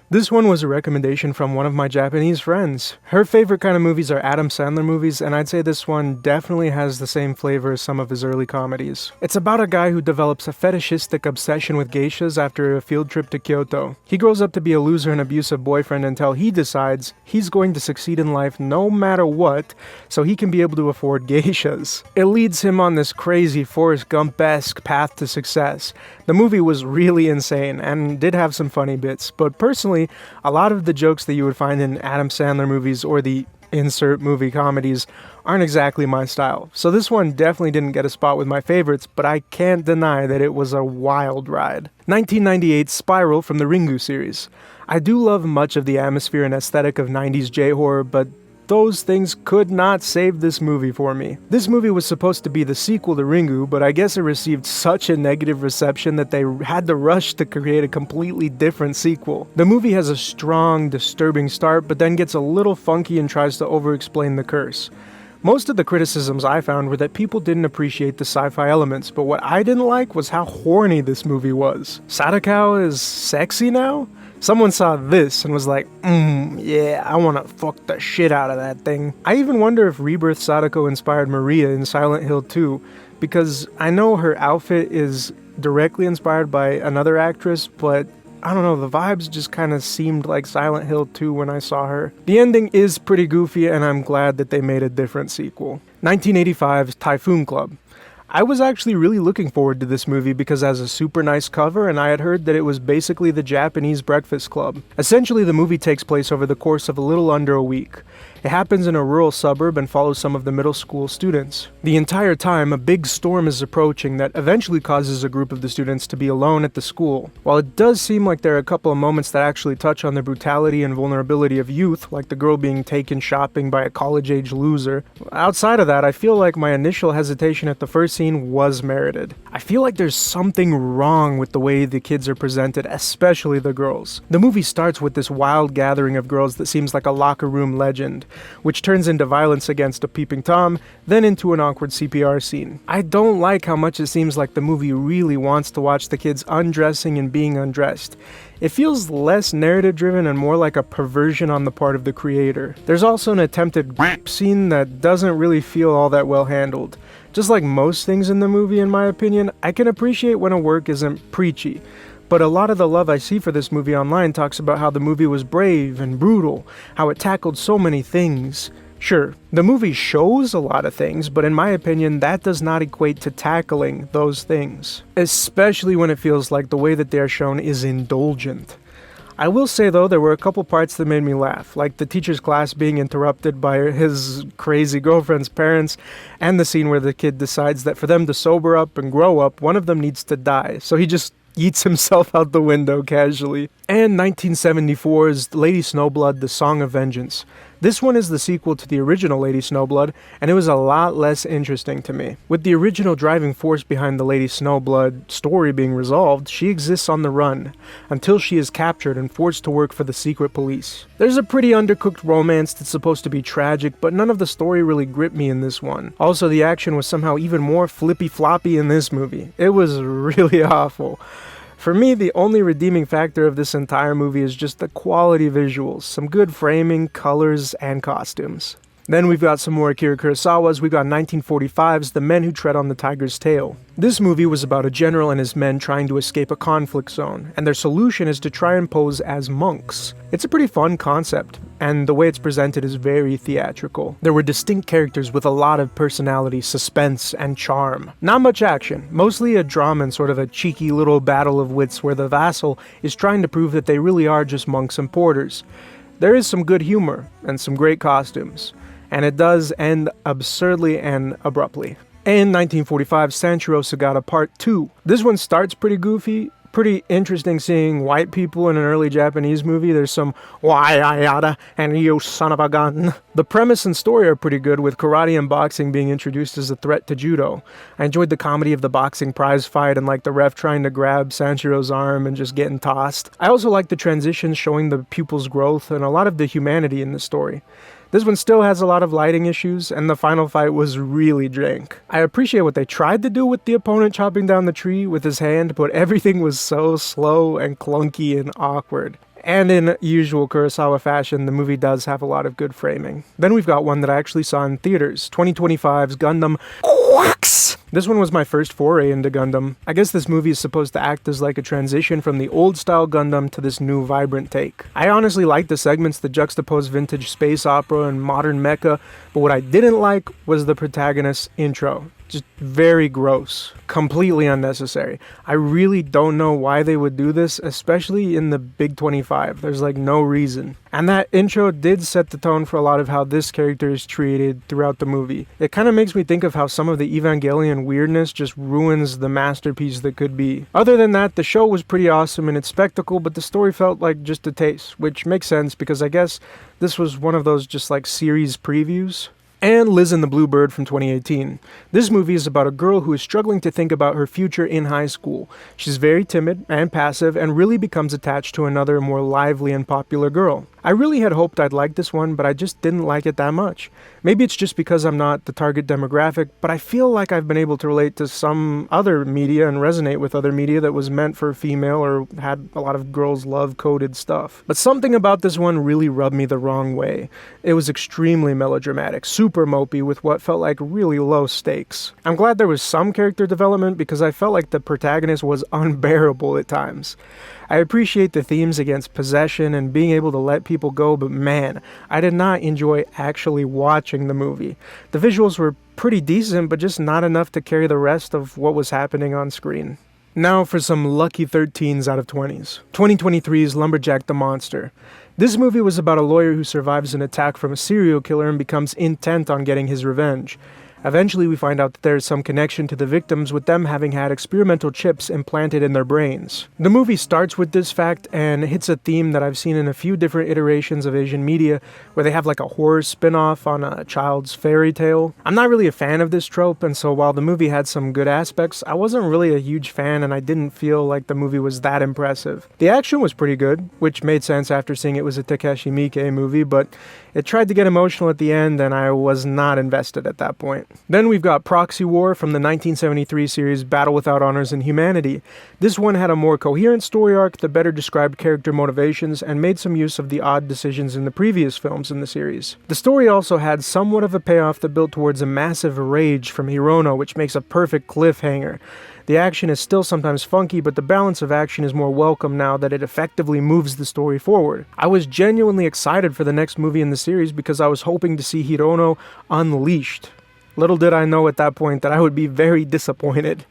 This one was a recommendation from one of my Japanese friends. Her favorite kind of movies are Adam Sandler movies, and I'd say this one definitely has the same flavor as some of his early comedies. It's about a guy who develops a fetishistic obsession with geishas after a field trip to Kyoto. He grows up to be a loser and abusive boyfriend until he decides he's going to succeed in life no matter what, so he can be able to afford geishas. It leads him on this crazy Forrest Gump-esque path to success. The movie was really insane and did have some funny bits, but personally, a lot of the jokes that you would find in Adam Sandler movies or the insert movie comedies aren't exactly my style. So this one definitely didn't get a spot with my favorites, but I can't deny that it was a wild ride. 1998's Spiral from the Ringu series. I do love much of the atmosphere and aesthetic of 90s J-horror, but those things could not save this movie for me. This movie was supposed to be the sequel to Ringu, but I guess it received such a negative reception that they had to rush to create a completely different sequel. The movie has a strong, disturbing start, but then gets a little funky and tries to over-explain the curse. Most of the criticisms I found were that people didn't appreciate the sci-fi elements, but what I didn't like was how horny this movie was. Sadako is sexy now? Someone saw this and was like, yeah, I wanna fuck the shit out of that thing. I even wonder if Rebirth Sadako inspired Maria in Silent Hill 2, because I know her outfit is directly inspired by another actress, but I don't know, the vibes just kind of seemed like Silent Hill 2 when I saw her. The ending is pretty goofy, and I'm glad that they made a different sequel. 1985's Typhoon Club. I was actually really looking forward to this movie because it has a super nice cover, and I had heard that it was basically the Japanese Breakfast Club. Essentially, the movie takes place over the course of a little under a week. It happens in a rural suburb and follows some of the middle school students. The entire time, a big storm is approaching that eventually causes a group of the students to be alone at the school. While it does seem like there are a couple of moments that actually touch on the brutality and vulnerability of youth, like the girl being taken shopping by a college-age loser, outside of that, I feel like my initial hesitation at the first scene was merited. I feel like there's something wrong with the way the kids are presented, especially the girls. The movie starts with this wild gathering of girls that seems like a locker room legend, which turns into violence against a peeping Tom, then into an awkward CPR scene. I don't like how much it seems like the movie really wants to watch the kids undressing and being undressed. It feels less narrative-driven and more like a perversion on the part of the creator. There's also an attempted scene that doesn't really feel all that well handled. Just like most things in the movie, in my opinion, I can appreciate when a work isn't preachy. But a lot of the love I see for this movie online talks about how the movie was brave and brutal, how it tackled so many things. Sure, the movie shows a lot of things, but in my opinion, that does not equate to tackling those things. Especially when it feels like the way that they are shown is indulgent. I will say though, there were a couple parts that made me laugh, like the teacher's class being interrupted by his crazy girlfriend's parents, and the scene where the kid decides that for them to sober up and grow up, one of them needs to die, so he just eats himself out the window casually. And 1974's Lady Snowblood, The Song of Vengeance. This one is the sequel to the original Lady Snowblood, and it was a lot less interesting to me. With the original driving force behind the Lady Snowblood story being resolved, she exists on the run, until she is captured and forced to work for the secret police. There's a pretty undercooked romance that's supposed to be tragic, but none of the story really gripped me in this one. Also, the action was somehow even more flippy-floppy in this movie. It was really awful. For me, the only redeeming factor of this entire movie is just the quality visuals, some good framing, colors, and costumes. Then we've got some more Akira Kurosawa's. We've got 1945's The Men Who Tread on the Tiger's Tail. This movie was about a general and his men trying to escape a conflict zone, and their solution is to try and pose as monks. It's a pretty fun concept, and the way it's presented is very theatrical. There were distinct characters with a lot of personality, suspense, and charm. Not much action, mostly a drama and sort of a cheeky little battle of wits where the vassal is trying to prove that they really are just monks and porters. There is some good humor, and some great costumes. And it does end absurdly and abruptly. And 1945, Sanshiro Sagata Part 2. This one starts pretty goofy. Pretty interesting seeing white people in an early Japanese movie. There's some why ayada and you son of a gun. The premise and story are pretty good, with karate and boxing being introduced as a threat to judo. I enjoyed the comedy of the boxing prize fight and like the ref trying to grab Sanshiro's arm and just getting tossed. I also like the transitions showing the pupil's growth and a lot of the humanity in the story. This one still has a lot of lighting issues, and the final fight was really jank. I appreciate what they tried to do with the opponent chopping down the tree with his hand, but everything was so slow and clunky and awkward. And in usual Kurosawa fashion, the movie does have a lot of good framing. Then we've got one that I actually saw in theaters, 2025's Gundam Quacks! This one was my first foray into Gundam. I guess this movie is supposed to act as like a transition from the old style Gundam to this new vibrant take. I honestly like the segments that juxtapose vintage space opera and modern mecha, but what I didn't like was the protagonist's intro. Just very gross. Completely unnecessary. I really don't know why they would do this, especially in the Big 25. There's like no reason. And that intro did set the tone for a lot of how this character is treated throughout the movie. It kind of makes me think of how some of the Evangelion weirdness just ruins the masterpiece that could be. Other than that, the show was pretty awesome in its spectacle, but the story felt like just a taste, which makes sense because I guess this was one of those just like series previews. And Liz and the Bluebird from 2018. This movie is about a girl who is struggling to think about her future in high school. She's very timid and passive and really becomes attached to another more lively and popular girl. I really had hoped I'd like this one, but I just didn't like it that much. Maybe it's just because I'm not the target demographic, but I feel like I've been able to relate to some other media and resonate with other media that was meant for female or had a lot of girls love coded stuff. But something about this one really rubbed me the wrong way. It was extremely melodramatic, super mopey with what felt like really low stakes. I'm glad there was some character development because I felt like the protagonist was unbearable at times. I appreciate the themes against possession and being able to let people go, but man, I did not enjoy actually watching the movie. The visuals were pretty decent, but just not enough to carry the rest of what was happening on screen. Now for some lucky 13s out of 20s. 2023's Lumberjack the Monster. This movie was about a lawyer who survives an attack from a serial killer and becomes intent on getting his revenge. Eventually, we find out that there is some connection to the victims, with them having had experimental chips implanted in their brains. The movie starts with this fact and hits a theme that I've seen in a few different iterations of Asian media, where they have like a horror spin-off on a child's fairy tale. I'm not really a fan of this trope, and so while the movie had some good aspects, I wasn't really a huge fan and I didn't feel like the movie was that impressive. The action was pretty good, which made sense after seeing it was a Takeshi Miike movie, but it tried to get emotional at the end and I was not invested at that point. Then we've got Proxy War from the 1973 series Battle Without Honors and Humanity. This one had a more coherent story arc that better described character motivations and made some use of the odd decisions in the previous films in the series. The story also had somewhat of a payoff that built towards a massive rage from Hirono, which makes a perfect cliffhanger. The action is still sometimes funky, but the balance of action is more welcome now that it effectively moves the story forward. I was genuinely excited for the next movie in the series because I was hoping to see Hirono unleashed. Little did I know at that point that I would be very disappointed.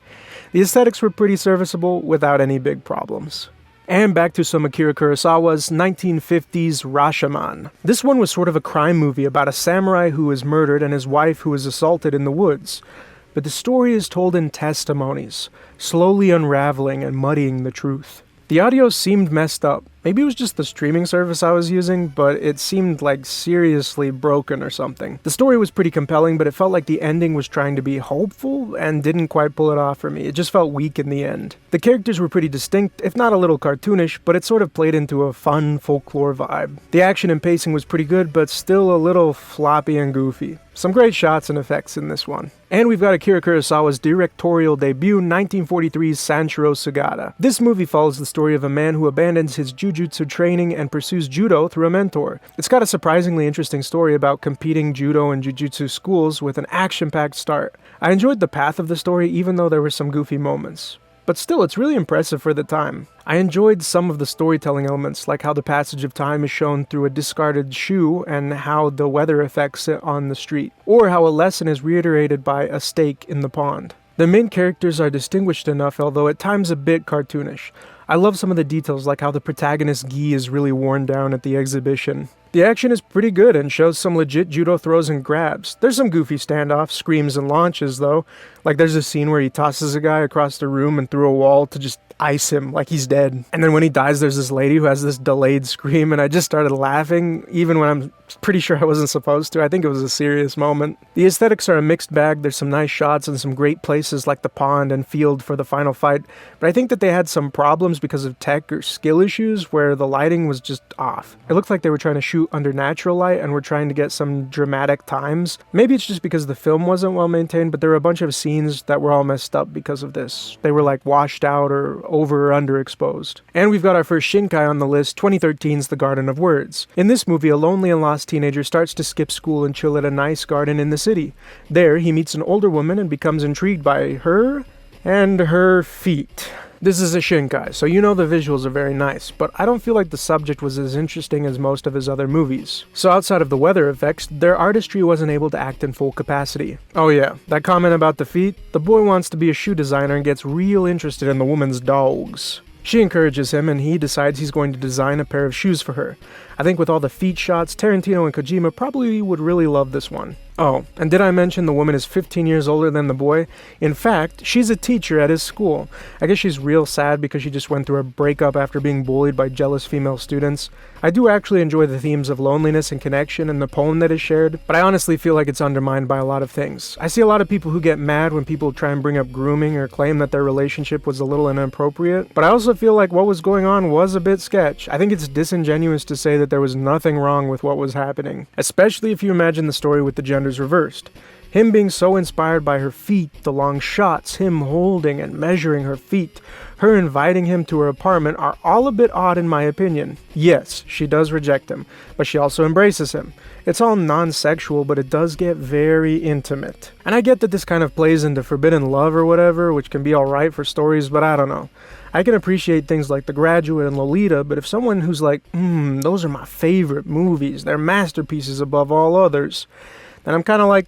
The aesthetics were pretty serviceable without any big problems. And back to some Akira Kurosawa's 1950s Rashomon. This one was sort of a crime movie about a samurai who is murdered and his wife who is assaulted in the woods. But the story is told in testimonies, slowly unraveling and muddying the truth. The audio seemed messed up. Maybe it was just the streaming service I was using, but it seemed like seriously broken or something. The story was pretty compelling, but it felt like the ending was trying to be hopeful and didn't quite pull it off for me. It just felt weak in the end. The characters were pretty distinct, if not a little cartoonish, but it sort of played into a fun folklore vibe. The action and pacing was pretty good, but still a little floppy and goofy. Some great shots and effects in this one. And we've got Akira Kurosawa's directorial debut, 1943's Sanshiro Sagata. This movie follows the story of a man who abandons his jujutsu training and pursues judo through a mentor. It's got a surprisingly interesting story about competing judo and jujutsu schools with an action-packed start. I enjoyed the path of the story even though there were some goofy moments. But still, it's really impressive for the time. I enjoyed some of the storytelling elements, like how the passage of time is shown through a discarded shoe and how the weather affects it on the street, or how a lesson is reiterated by a stake in the pond. The main characters are distinguished enough, although at times a bit cartoonish. I love some of the details, like how the protagonist's gi is really worn down at the exhibition. The action is pretty good and shows some legit judo throws and grabs. There's some goofy standoffs, screams, and launches though. Like there's a scene where he tosses a guy across the room and through a wall to just ice him like he's dead. And then when he dies, there's this lady who has this delayed scream, and I just started laughing even when I'm pretty sure I wasn't supposed to. I think it was a serious moment. The aesthetics are a mixed bag. There's some nice shots and some great places like the pond and field for the final fight, but I think that they had some problems because of tech or skill issues where the lighting was just off. It looked like they were trying to shoot under natural light and were trying to get some dramatic times. Maybe it's just because the film wasn't well maintained, but there were a bunch of scenes that were all messed up because of this. They were like washed out or over or underexposed. And we've got our first Shinkai on the list, 2013's The Garden of Words. In this movie, a lonely and lost teenager starts to skip school and chill at a nice garden in the city. There, he meets an older woman and becomes intrigued by her and her feet. This is a Shinkai, so you know the visuals are very nice, but I don't feel like the subject was as interesting as most of his other movies. So outside of the weather effects, their artistry wasn't able to act in full capacity. Oh yeah, that comment about the feet? The boy wants to be a shoe designer and gets real interested in the woman's dogs. She encourages him and he decides he's going to design a pair of shoes for her. I think with all the feet shots, Tarantino and Kojima probably would really love this one. Oh, and did I mention the woman is 15 years older than the boy? In fact, she's a teacher at his school. I guess she's real sad because she just went through a breakup after being bullied by jealous female students. I do actually enjoy the themes of loneliness and connection in the poem that is shared, but I honestly feel like it's undermined by a lot of things. I see a lot of people who get mad when people try and bring up grooming or claim that their relationship was a little inappropriate, but I also feel like what was going on was a bit sketch. I think it's disingenuous to say that there was nothing wrong with what was happening, especially if you imagine the story with the genders reversed. Him being so inspired by her feet, the long shots, him holding and measuring her feet, her inviting him to her apartment are all a bit odd in my opinion. Yes, she does reject him, but she also embraces him. It's all non-sexual, but it does get very intimate. And I get that this kind of plays into forbidden love or whatever, which can be alright for stories, but I don't know. I can appreciate things like The Graduate and Lolita, but if someone who's like, those are my favorite movies, they're masterpieces above all others, then I'm kind of like,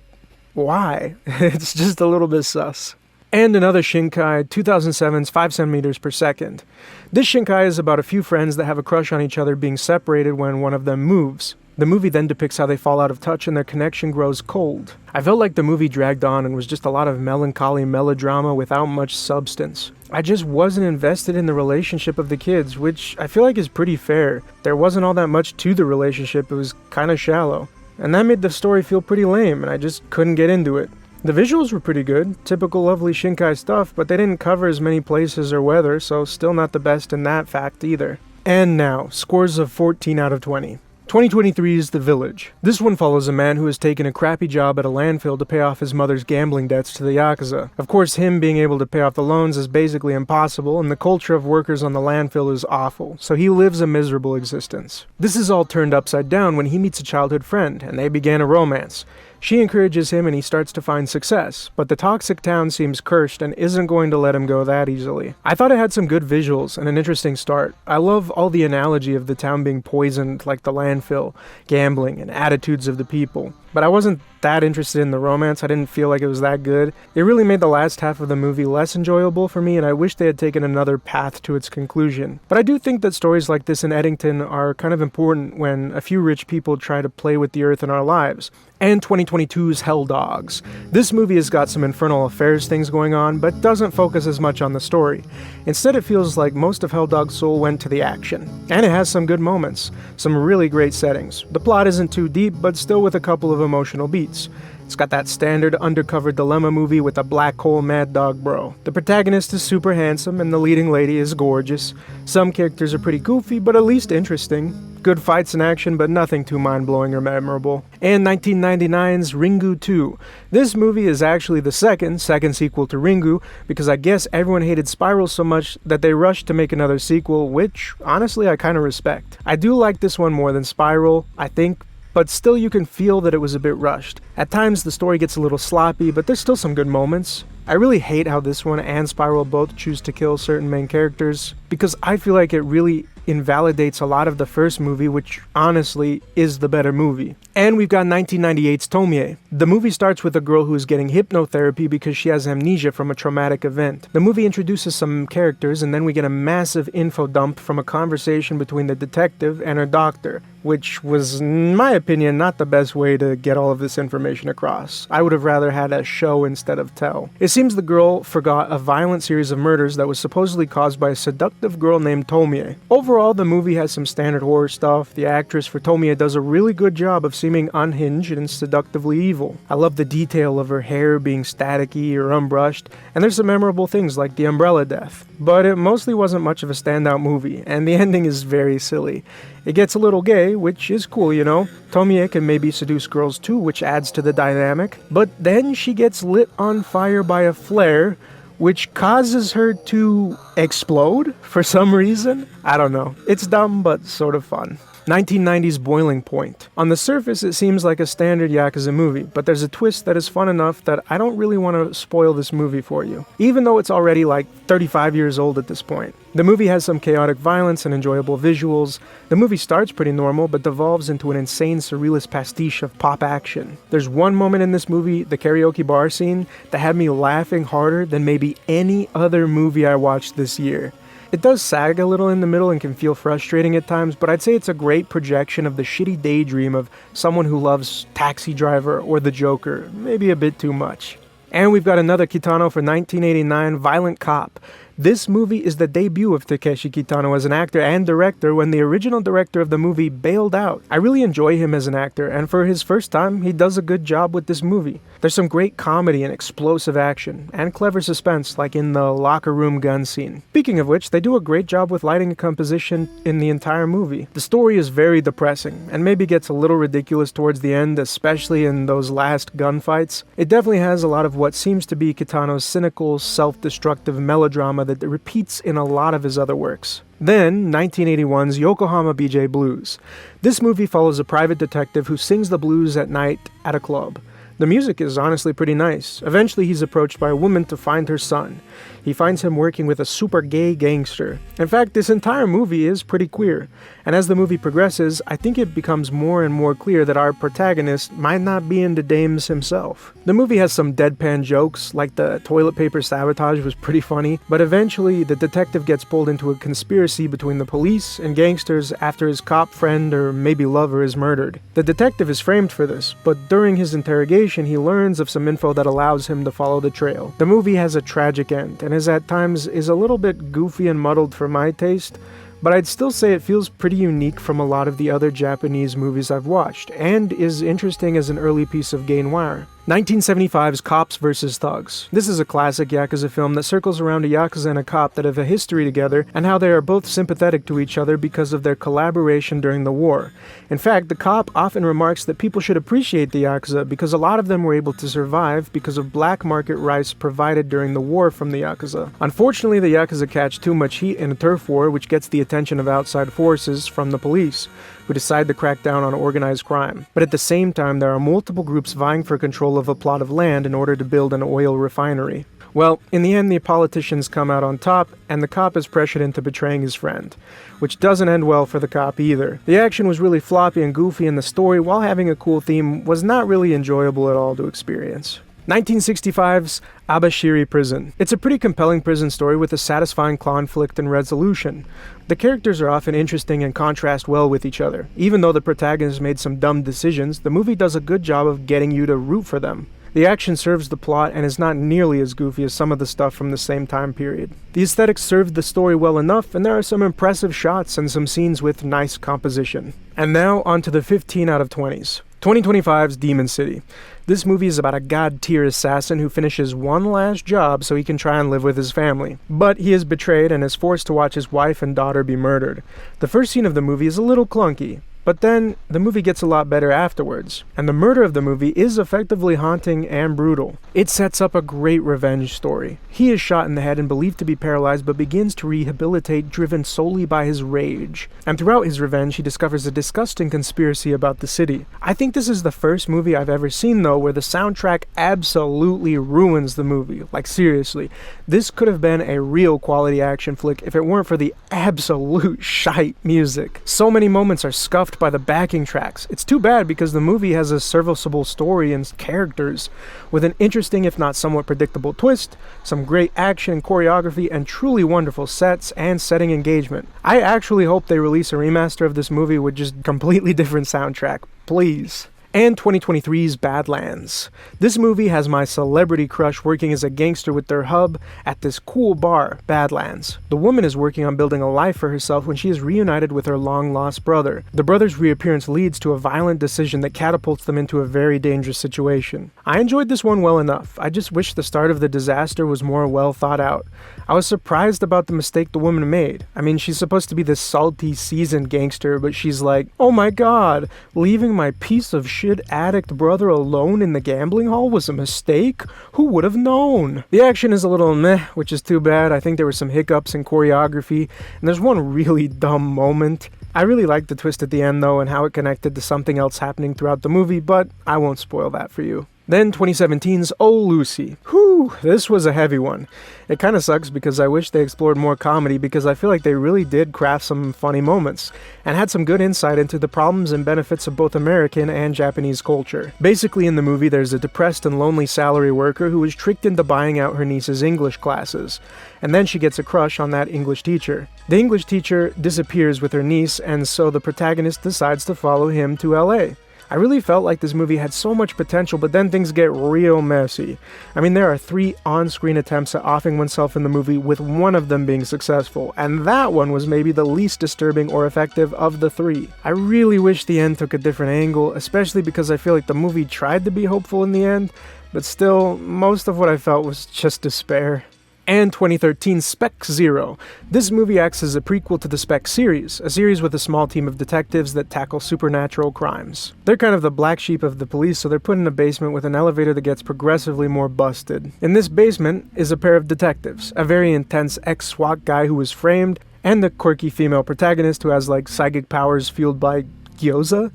why? It's just a little bit sus. And another Shinkai, 2007's 5 centimeters per second. This Shinkai is about a few friends that have a crush on each other being separated when one of them moves. The movie then depicts how they fall out of touch and their connection grows cold. I felt like the movie dragged on and was just a lot of melancholy melodrama without much substance. I just wasn't invested in the relationship of the kids, which I feel like is pretty fair. There wasn't all that much to the relationship, it was kinda shallow. And that made the story feel pretty lame, and I just couldn't get into it. The visuals were pretty good, typical lovely Shinkai stuff, but they didn't cover as many places or weather, so still not the best in that fact either. And now, scores of 14 out of 20. 2023's The Village. This one follows a man who has taken a crappy job at a landfill to pay off his mother's gambling debts to the Yakuza. Of course, him being able to pay off the loans is basically impossible, and the culture of workers on the landfill is awful, so he lives a miserable existence. This is all turned upside down when he meets a childhood friend, and they begin a romance. She encourages him and he starts to find success, but the toxic town seems cursed and isn't going to let him go that easily. I thought it had some good visuals and an interesting start. I love all the analogy of the town being poisoned, like the landfill, gambling, and attitudes of the people. But I wasn't that interested in the romance. I didn't feel like it was that good. It really made the last half of the movie less enjoyable for me, and I wish they had taken another path to its conclusion. But I do think that stories like this in Eddington are kind of important when a few rich people try to play with the earth in our lives. And 2022's Hell Dogs. This movie has got some infernal affairs things going on, but doesn't focus as much on the story. Instead, it feels like most of Hell Dog's soul went to the action. And it has some good moments, some really great settings. The plot isn't too deep, but still with a couple of emotional beats. It's got that standard undercover dilemma movie with a black hole mad dog bro. The protagonist is super handsome and the leading lady is gorgeous. Some characters are pretty goofy, but at least interesting. Good fights and action, but nothing too mind-blowing or memorable. And 1999's Ringu 2. This movie is actually the second sequel to Ringu, because I guess everyone hated Spiral so much that they rushed to make another sequel, which, honestly, I kinda respect. I do like this one more than Spiral, I think, but still you can feel that it was a bit rushed. At times the story gets a little sloppy, but there's still some good moments. I really hate how this one and Spiral both choose to kill certain main characters, because I feel like it really invalidates a lot of the first movie, which honestly is the better movie. And we've got 1998's Tomie. The movie starts with a girl who is getting hypnotherapy because she has amnesia from a traumatic event. The movie introduces some characters and then we get a massive info dump from a conversation between the detective and her doctor. which was, in my opinion, not the best way to get all of this information across. I would have rather had a show instead of tell. It seems the girl forgot a violent series of murders that was supposedly caused by a seductive girl named Tomie. Overall, the movie has some standard horror stuff. The actress for Tomie does a really good job of seeming unhinged and seductively evil. I love the detail of her hair being staticky or unbrushed, and there's some memorable things like the umbrella death. But it mostly wasn't much of a standout movie, and the ending is very silly. It gets a little gay, which is cool, you know. Tomie can maybe seduce girls too, which adds to the dynamic. But then she gets lit on fire by a flare, which causes her to explode for some reason. I don't know. It's dumb, but sort of fun. 1990's Boiling Point. On the surface, it seems like a standard Yakuza movie, but there's a twist that is fun enough that I don't really want to spoil this movie for you, even though it's already like 35 years old at this point. The movie has some chaotic violence and enjoyable visuals. The movie starts pretty normal, but devolves into an insane surrealist pastiche of pop action. There's one moment in this movie, the karaoke bar scene, that had me laughing harder than maybe any other movie I watched this year. It does sag a little in the middle and can feel frustrating at times, but I'd say it's a great projection of the shitty daydream of someone who loves Taxi Driver or The Joker, maybe a bit too much. And we've got another Kitano for 1989, Violent Cop. This movie is the debut of Takeshi Kitano as an actor and director when the original director of the movie bailed out. I really enjoy him as an actor, and for his first time, he does a good job with this movie. There's some great comedy and explosive action, and clever suspense like in the locker room gun scene. Speaking of which, they do a great job with lighting and composition in the entire movie. The story is very depressing, and maybe gets a little ridiculous towards the end, especially in those last gunfights. It definitely has a lot of what seems to be Kitano's cynical, self-destructive melodrama that repeats in a lot of his other works. Then, 1981's Yokohama BJ Blues. This movie follows a private detective who sings the blues at night at a club. The music is honestly pretty nice. Eventually, he's approached by a woman to find her son. He finds him working with a super gay gangster. In fact, this entire movie is pretty queer. And as the movie progresses, I think it becomes more and more clear that our protagonist might not be into dames himself. The movie has some deadpan jokes, like the toilet paper sabotage was pretty funny, but eventually the detective gets pulled into a conspiracy between the police and gangsters after his cop friend or maybe lover is murdered. The detective is framed for this, but during his interrogation he learns of some info that allows him to follow the trail. The movie has a tragic end, and at times is a little bit goofy and muddled for my taste, but I'd still say it feels pretty unique from a lot of the other Japanese movies I've watched, and is interesting as an early piece of gay noir. 1975's Cops vs. Thugs. This is a classic Yakuza film that circles around a Yakuza and a cop that have a history together and how they are both sympathetic to each other because of their collaboration during the war. In fact, the cop often remarks that people should appreciate the Yakuza because a lot of them were able to survive because of black market rice provided during the war from the Yakuza. Unfortunately, the Yakuza catch too much heat in a turf war, which gets the attention of outside forces from the police, who decide to crack down on organized crime. But at the same time, there are multiple groups vying for control of a plot of land in order to build an oil refinery. Well, in the end, the politicians come out on top, and the cop is pressured into betraying his friend, which doesn't end well for the cop either. The action was really floppy and goofy, and the story, while having a cool theme, was not really enjoyable at all to experience. 1965's Abashiri Prison. It's a pretty compelling prison story with a satisfying conflict and resolution. The characters are often interesting and contrast well with each other. Even though the protagonist made some dumb decisions, the movie does a good job of getting you to root for them. The action serves the plot and is not nearly as goofy as some of the stuff from the same time period. The aesthetics serve the story well enough, and there are some impressive shots and some scenes with nice composition. And now, on to the 15 out of 20s. 2025's Demon City. This movie is about a god-tier assassin who finishes one last job so he can try and live with his family. But he is betrayed and is forced to watch his wife and daughter be murdered. The first scene of the movie is a little clunky, but then the movie gets a lot better afterwards, and the murder of the movie is effectively haunting and brutal. It sets up a great revenge story. He is shot in the head and believed to be paralyzed, but begins to rehabilitate, driven solely by his rage. And throughout his revenge, he discovers a disgusting conspiracy about the city. I think this is the first movie I've ever seen, though, where the soundtrack absolutely ruins the movie. Like, seriously. This could have been a real quality action flick if it weren't for the absolute shite music. So many moments are scuffed hooked by the backing tracks. It's too bad because the movie has a serviceable story and characters, with an interesting if not somewhat predictable twist, some great action and choreography, and truly wonderful sets and setting engagement. I actually hope they release a remaster of this movie with just completely different soundtrack, please. And 2023's Badlands. This movie has my celebrity crush working as a gangster with their hub at this cool bar, Badlands. The woman is working on building a life for herself when she is reunited with her long-lost brother. The brother's reappearance leads to a violent decision that catapults them into a very dangerous situation. I enjoyed this one well enough. I just wish the start of the disaster was more well thought out. I was surprised about the mistake the woman made. I mean, she's supposed to be this salty, seasoned gangster, but she's like, oh my god, leaving my piece of shit addict brother alone in the gambling hall was a mistake? Who would have known? The action is a little meh, which is too bad. I think there were some hiccups in choreography, and there's one really dumb moment. I really liked the twist at the end though, and how it connected to something else happening throughout the movie, but I won't spoil that for you. Then 2017's Oh Lucy. Whew, this was a heavy one. It kinda sucks because I wish they explored more comedy because I feel like they really did craft some funny moments and had some good insight into the problems and benefits of both American and Japanese culture. Basically in the movie there's a depressed and lonely salary worker who is tricked into buying out her niece's English classes, and then she gets a crush on that English teacher. The English teacher disappears with her niece, and so the protagonist decides to follow him to LA. I really felt like this movie had so much potential, but then things get real messy. I mean, there are 3 on-screen attempts at offing oneself in the movie, with one of them being successful, and that one was maybe the least disturbing or effective of the 3. I really wish the end took a different angle, especially because I feel like the movie tried to be hopeful in the end, but still, most of what I felt was just despair. And 2013's Spec Zero. This movie acts as a prequel to the Spec series, a series with a small team of detectives that tackle supernatural crimes. They're kind of the black sheep of the police, so they're put in a basement with an elevator that gets progressively more busted. In this basement is a pair of detectives, a very intense ex-SWAT guy who was framed, and the quirky female protagonist who has like psychic powers fueled by gyoza.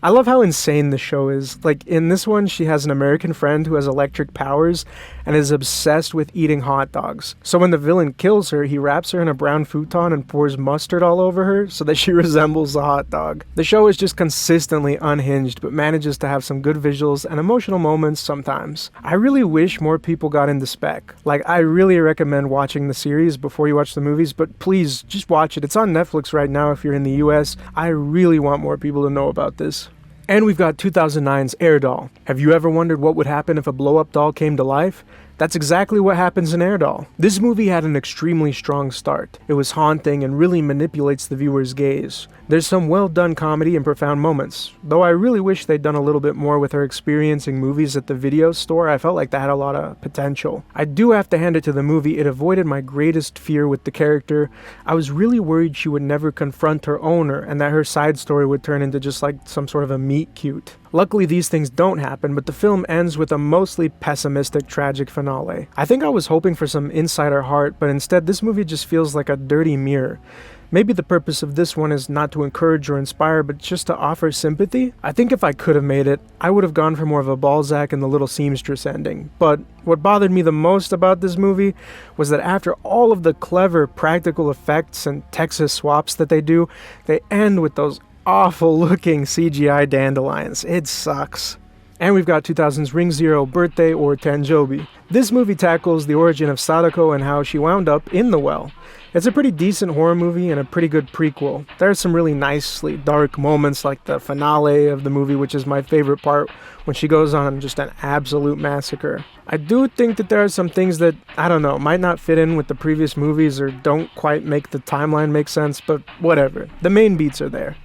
I love how insane the show is. Like, in this one, she has an American friend who has electric powers and is obsessed with eating hot dogs. So when the villain kills her, he wraps her in a brown futon and pours mustard all over her so that she resembles a hot dog. The show is just consistently unhinged, but manages to have some good visuals and emotional moments sometimes. I really wish more people got into Spec. Like, I really recommend watching the series before you watch the movies, but please, just watch it. It's on Netflix right now if you're in the US. I really want more people to know about this. And we've got 2009's Air Doll. Have you ever wondered what would happen if a blow-up doll came to life? That's exactly what happens in Air Doll. This movie had an extremely strong start. It was haunting and really manipulates the viewer's gaze. There's some well-done comedy and profound moments, though I really wish they'd done a little bit more with her experiencing movies at the video store. I felt like that had a lot of potential. I do have to hand it to the movie, it avoided my greatest fear with the character. I was really worried she would never confront her owner and that her side story would turn into just like some sort of a meet cute. Luckily these things don't happen, but the film ends with a mostly pessimistic, tragic finale. I think I was hoping for some insider heart, but instead this movie just feels like a dirty mirror. Maybe the purpose of this one is not to encourage or inspire, but just to offer sympathy? I think if I could have made it, I would have gone for more of a Balzac and the Little Seamstress ending. But what bothered me the most about this movie was that after all of the clever practical effects and Texas swaps that they do, they end with those awful looking CGI dandelions. It sucks. And we've got 2000's Ring Zero Birthday or Tanjobi. This movie tackles the origin of Sadako and how she wound up in the well. It's a pretty decent horror movie and a pretty good prequel. There are some really nicely dark moments like the finale of the movie, which is my favorite part, when she goes on just an absolute massacre. I do think that there are some things that, I don't know, might not fit in with the previous movies or don't quite make the timeline make sense, but whatever. The main beats are there.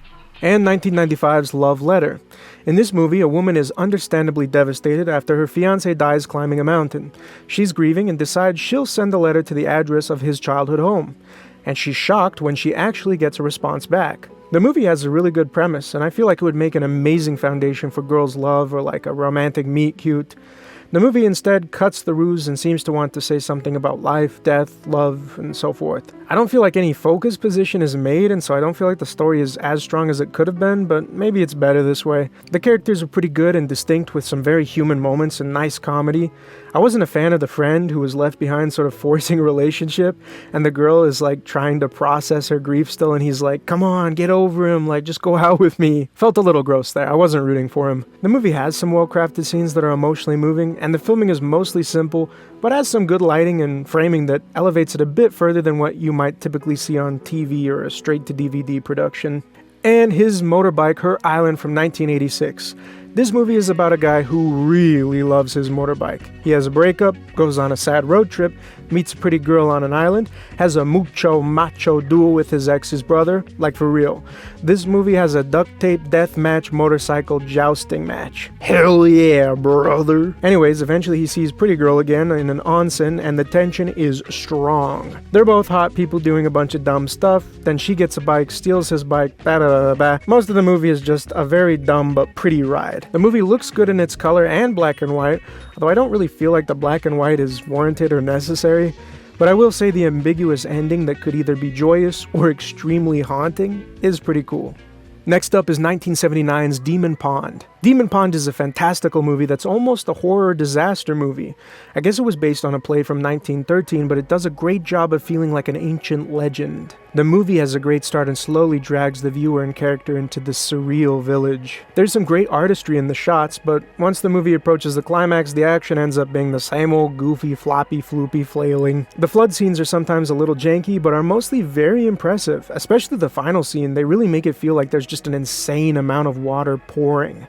And 1995's Love Letter. In this movie, a woman is understandably devastated after her fiancé dies climbing a mountain. She's grieving and decides she'll send a letter to the address of his childhood home. And she's shocked when she actually gets a response back. The movie has a really good premise, and I feel like it would make an amazing foundation for girls' love or like a romantic meet cute. The movie instead cuts the ruse and seems to want to say something about life, death, love, and so forth. I don't feel like any focus position is made, and so I don't feel like the story is as strong as it could have been, but maybe it's better this way. The characters are pretty good and distinct with some very human moments and nice comedy. I wasn't a fan of the friend who was left behind sort of forcing a relationship, and the girl is like trying to process her grief still, and he's like, come on, get over him, like just go out with me. Felt a little gross there. I wasn't rooting for him. The movie has some well-crafted scenes that are emotionally moving, and the filming is mostly simple, but has some good lighting and framing that elevates it a bit further than what you might typically see on TV or a straight-to-DVD production. And his motorbike, Her Island from 1986. This movie is about a guy who really loves his motorbike. He has a breakup, goes on a sad road trip, meets a pretty girl on an island, has a macho duel with his ex's brother, like for real. This movie has a duct tape deathmatch motorcycle jousting match. Hell yeah, brother. Anyways, eventually he sees pretty girl again in an onsen, and the tension is strong. They're both hot people doing a bunch of dumb stuff, then she gets a bike, steals his bike, Most of the movie is just a very dumb but pretty ride. The movie looks good in its color and black and white, although I don't really feel like the black and white is warranted or necessary. But I will say the ambiguous ending that could either be joyous or extremely haunting is pretty cool. Next up is 1979's Demon Pond. Demon Pond is a fantastical movie that's almost a horror disaster movie. I guess it was based on a play from 1913, but it does a great job of feeling like an ancient legend. The movie has a great start and slowly drags the viewer and character into this surreal village. There's some great artistry in the shots, but once the movie approaches the climax, the action ends up being the same old goofy, floppy, floopy flailing. The flood scenes are sometimes a little janky, but are mostly very impressive. Especially the final scene, they really make it feel like there's just an insane amount of water pouring.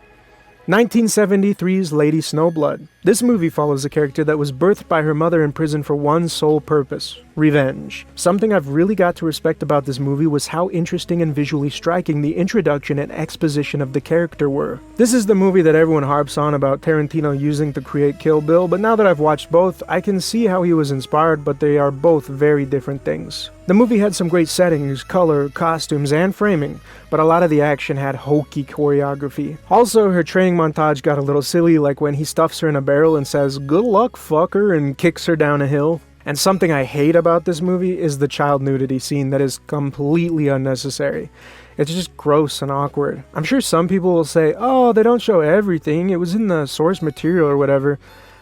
1973's Lady Snowblood. This movie follows a character that was birthed by her mother in prison for one sole purpose: revenge. Something I've really got to respect about this movie was how interesting and visually striking the introduction and exposition of the character were. This is the movie that everyone harps on about Tarantino using to create Kill Bill, but now that I've watched both, I can see how he was inspired, but they are both very different things. The movie had some great settings, color, costumes, and framing, but a lot of the action had hokey choreography. Also, her training montage got a little silly, like when he stuffs her in a barrel and says, "Good luck, fucker," and kicks her down a hill. And something I hate about this movie is the child nudity scene that is completely unnecessary. It's just gross and awkward. I'm sure some people will say, oh, they don't show everything, it was in the source material or whatever.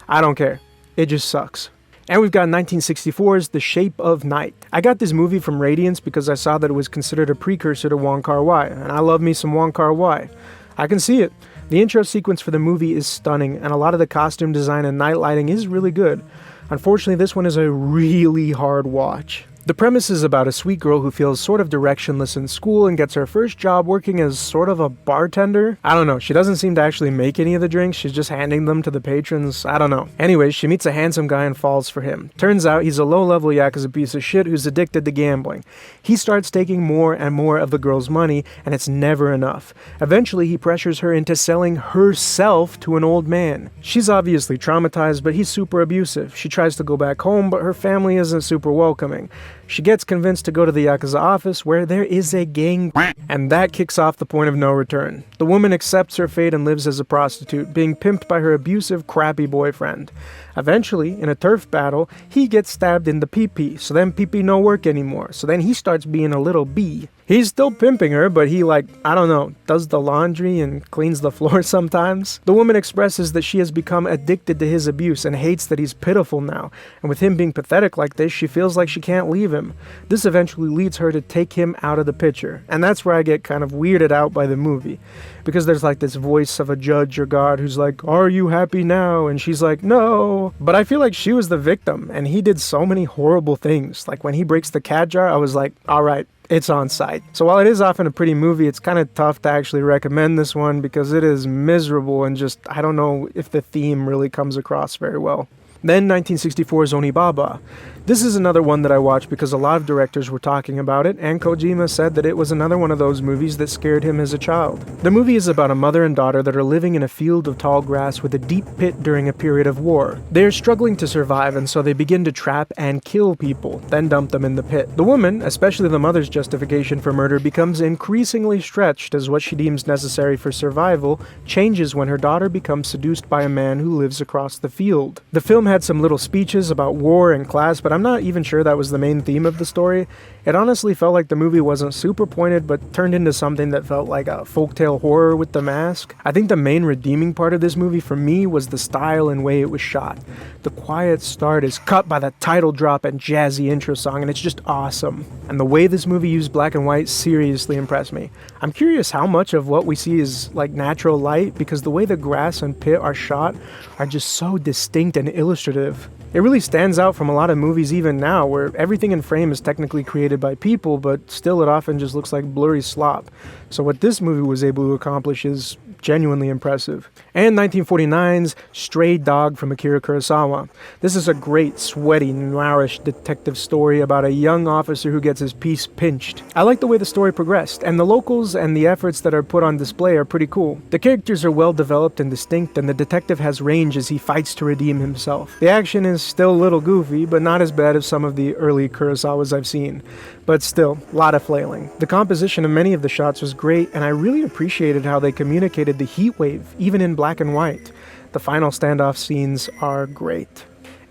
I don't care. It just sucks. And we've got 1964's The Shape of Night. I got this movie from Radiance because I saw that it was considered a precursor to Wong Kar-wai, and I love me some Wong Kar-wai. I can see it. The intro sequence for the movie is stunning, and a lot of the costume design and night lighting is really good. Unfortunately, this one is a really hard watch. The premise is about a sweet girl who feels sort of directionless in school and gets her first job working as sort of a bartender. I don't know, she doesn't seem to actually make any of the drinks, she's just handing them to the patrons, I don't know. Anyways, she meets a handsome guy and falls for him. Turns out he's a low-level Yakuza piece of shit who's addicted to gambling. He starts taking more and more of the girl's money, and it's never enough. Eventually, he pressures her into selling herself to an old man. She's obviously traumatized, but he's super abusive. She tries to go back home, but her family isn't super welcoming. She gets convinced to go to the Yakuza office where there is a gang, and that kicks off the point of no return. The woman accepts her fate and lives as a prostitute, being pimped by her abusive, crappy boyfriend. Eventually, in a turf battle, he gets stabbed in the pee-pee, so then pee-pee no work anymore, so then he starts being a little bee. He's still pimping her, but he does the laundry and cleans the floor sometimes. The woman expresses that she has become addicted to his abuse and hates that he's pitiful now, and with him being pathetic like this, she feels like she can't leave him. This eventually leads her to take him out of the picture, and that's where I get kind of weirded out by the movie. Because there's like this voice of a judge or God who's like, "Are you happy now?" And she's like, "No." But I feel like she was the victim, and he did so many horrible things. Like when he breaks the cat jar, I was like, alright, it's on site. So while it is often a pretty movie, it's kind of tough to actually recommend this one because it is miserable and just, I don't know if the theme really comes across very well. Then 1964's Onibaba. This is another one that I watched because a lot of directors were talking about it, and Kojima said that it was another one of those movies that scared him as a child. The movie is about a mother and daughter that are living in a field of tall grass with a deep pit during a period of war. They are struggling to survive, and so they begin to trap and kill people, then dump them in the pit. The woman, especially the mother's justification for murder, becomes increasingly stretched as what she deems necessary for survival changes when her daughter becomes seduced by a man who lives across the field. The film had some little speeches about war and class, but I'm not even sure that was the main theme of the story. It honestly felt like the movie wasn't super pointed, but turned into something that felt like a folktale horror with The Mask. I think the main redeeming part of this movie for me was the style and way it was shot. The quiet start is cut by the title drop and jazzy intro song, and it's just awesome. And the way this movie used black and white seriously impressed me. I'm curious how much of what we see is like natural light, because the way the grass and pit are shot are just so distinct and illustrative. It really stands out from a lot of movies even now, where everything in frame is technically created by people, but still it often just looks like blurry slop. So what this movie was able to accomplish is genuinely impressive. And 1949's Stray Dog from Akira Kurosawa. This is a great, sweaty, noirish detective story about a young officer who gets his piece pinched. I like the way the story progressed, and the locals and the efforts that are put on display are pretty cool. The characters are well developed and distinct, and the detective has range as he fights to redeem himself. The action is still a little goofy, but not as bad as some of the early Kurosawas I've seen. But still, a lot of flailing. The composition of many of the shots was great, and I really appreciated how they communicated the heat wave, even in black and white. The final standoff scenes are great.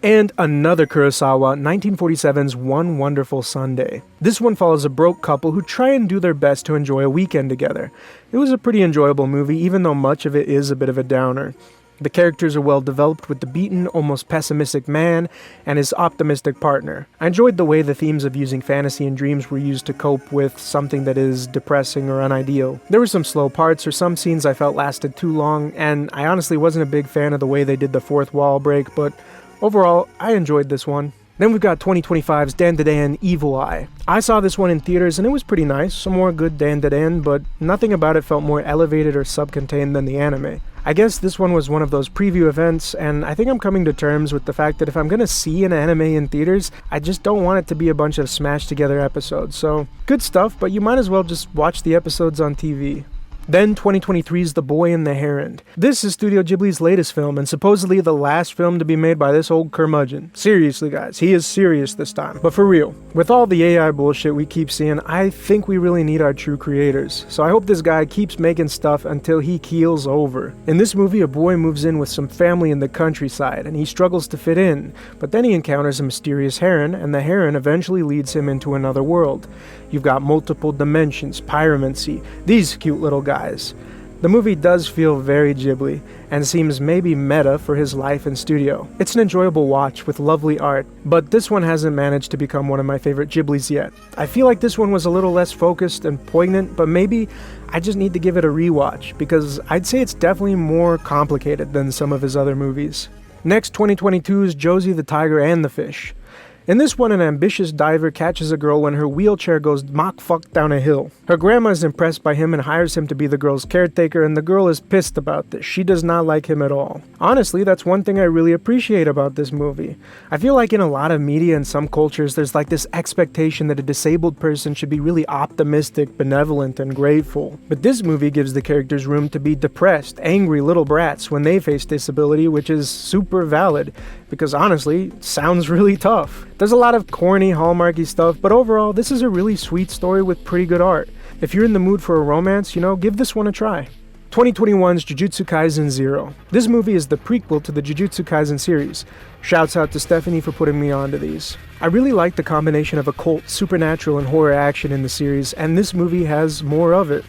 And another Kurosawa, 1947's One Wonderful Sunday. This one follows a broke couple who try and do their best to enjoy a weekend together. It was a pretty enjoyable movie, even though much of it is a bit of a downer. The characters are well developed, with the beaten, almost pessimistic man and his optimistic partner. I enjoyed the way the themes of using fantasy and dreams were used to cope with something that is depressing or unideal. There were some slow parts or some scenes I felt lasted too long, and I honestly wasn't a big fan of the way they did the fourth wall break, but overall, I enjoyed this one. Then we've got 2025's Dan Dan Evil Eye. I saw this one in theaters and it was pretty nice, some more good Dan Dan, but nothing about it felt more elevated or subcontained than the anime. I guess this one was one of those preview events, and I think I'm coming to terms with the fact that if I'm gonna see an anime in theaters, I just don't want it to be a bunch of smashed together episodes. So, good stuff, but you might as well just watch the episodes on TV. Then 2023's The Boy and the Heron. This is Studio Ghibli's latest film, and supposedly the last film to be made by this old curmudgeon. Seriously guys, he is serious this time. But for real, with all the AI bullshit we keep seeing, I think we really need our true creators. So I hope this guy keeps making stuff until he keels over. In this movie, a boy moves in with some family in the countryside, and he struggles to fit in. But then he encounters a mysterious heron, and the heron eventually leads him into another world. You've got multiple dimensions, pyromancy, these cute little guys. The movie does feel very Ghibli, and seems maybe meta for his life in studio. It's an enjoyable watch with lovely art, but this one hasn't managed to become one of my favorite Ghiblis yet. I feel like this one was a little less focused and poignant, but maybe I just need to give it a rewatch, because I'd say it's definitely more complicated than some of his other movies. Next, 2022's Josie the Tiger and the Fish. In this one, an ambitious diver catches a girl when her wheelchair goes mach fuck down a hill. Her grandma is impressed by him and hires him to be the girl's caretaker, and the girl is pissed about this. She does not like him at all. Honestly, that's one thing I really appreciate about this movie. I feel like in a lot of media and some cultures, there's like this expectation that a disabled person should be really optimistic, benevolent, and grateful. But this movie gives the characters room to be depressed, angry little brats when they face disability, which is super valid, because honestly, it sounds really tough. There's a lot of corny, hallmarky stuff, but overall, this is a really sweet story with pretty good art. If you're in the mood for a romance, give this one a try. 2021's Jujutsu Kaisen 0. This movie is the prequel to the Jujutsu Kaisen series. Shouts out to Stephanie for putting me onto these. I really like the combination of occult, supernatural, and horror action in the series, and this movie has more of it.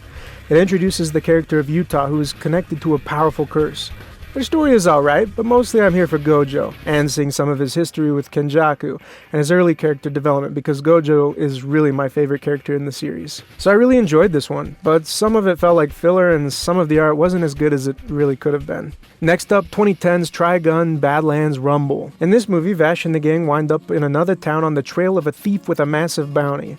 It introduces the character of Yuta, who is connected to a powerful curse. Their story is alright, but mostly I'm here for Gojo, and seeing some of his history with Kenjaku, and his early character development, because Gojo is really my favorite character in the series. So I really enjoyed this one, but some of it felt like filler, and some of the art wasn't as good as it really could have been. Next up, 2010's Trigun Badlands Rumble. In this movie, Vash and the gang wind up in another town on the trail of a thief with a massive bounty.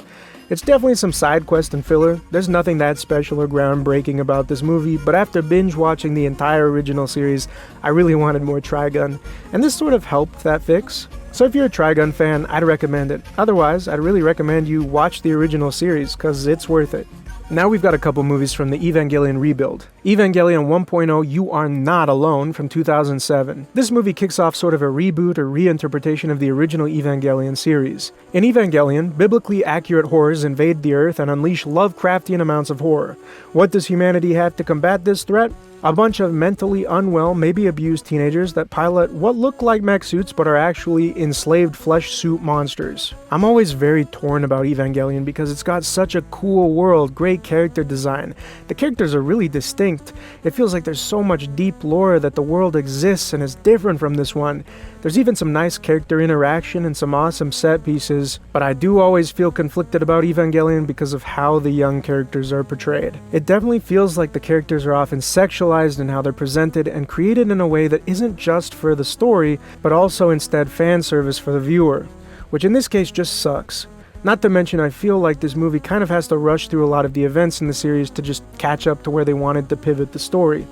It's definitely some side quest and filler. There's nothing that special or groundbreaking about this movie, but after binge watching the entire original series, I really wanted more Trigun, and this sort of helped that fix. So if you're a Trigun fan, I'd recommend it. Otherwise, I'd really recommend you watch the original series, cause it's worth it. Now we've got a couple movies from the Evangelion rebuild. Evangelion 1.0 You Are Not Alone from 2007. This movie kicks off sort of a reboot or reinterpretation of the original Evangelion series. In Evangelion, biblically accurate horrors invade the Earth and unleash Lovecraftian amounts of horror. What does humanity have to combat this threat? A bunch of mentally unwell, maybe abused teenagers that pilot what look like mech suits but are actually enslaved flesh suit monsters. I'm always very torn about Evangelion because it's got such a cool world, great character design. The characters are really distinct. It feels like there's so much deep lore that the world exists and is different from this one. There's even some nice character interaction and some awesome set pieces, but I do always feel conflicted about Evangelion because of how the young characters are portrayed. It definitely feels like the characters are often sexualized in how they're presented and created in a way that isn't just for the story, but also instead fan service for the viewer, which in this case just sucks. Not to mention, I feel like this movie kind of has to rush through a lot of the events in the series to just catch up to where they wanted to pivot the story.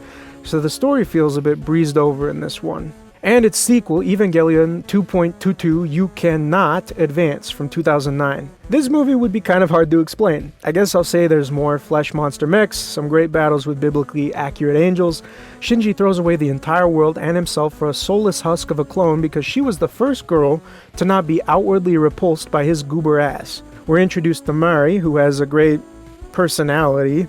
So the story feels a bit breezed over in this one. And its sequel, Evangelion 2.22 You Cannot Advance from 2009. This movie would be kind of hard to explain. I guess I'll say there's more flesh monster mechs, some great battles with biblically accurate angels. Shinji throws away the entire world and himself for a soulless husk of a clone because she was the first girl to not be outwardly repulsed by his goober ass. We're introduced to Mari, who has a great personality.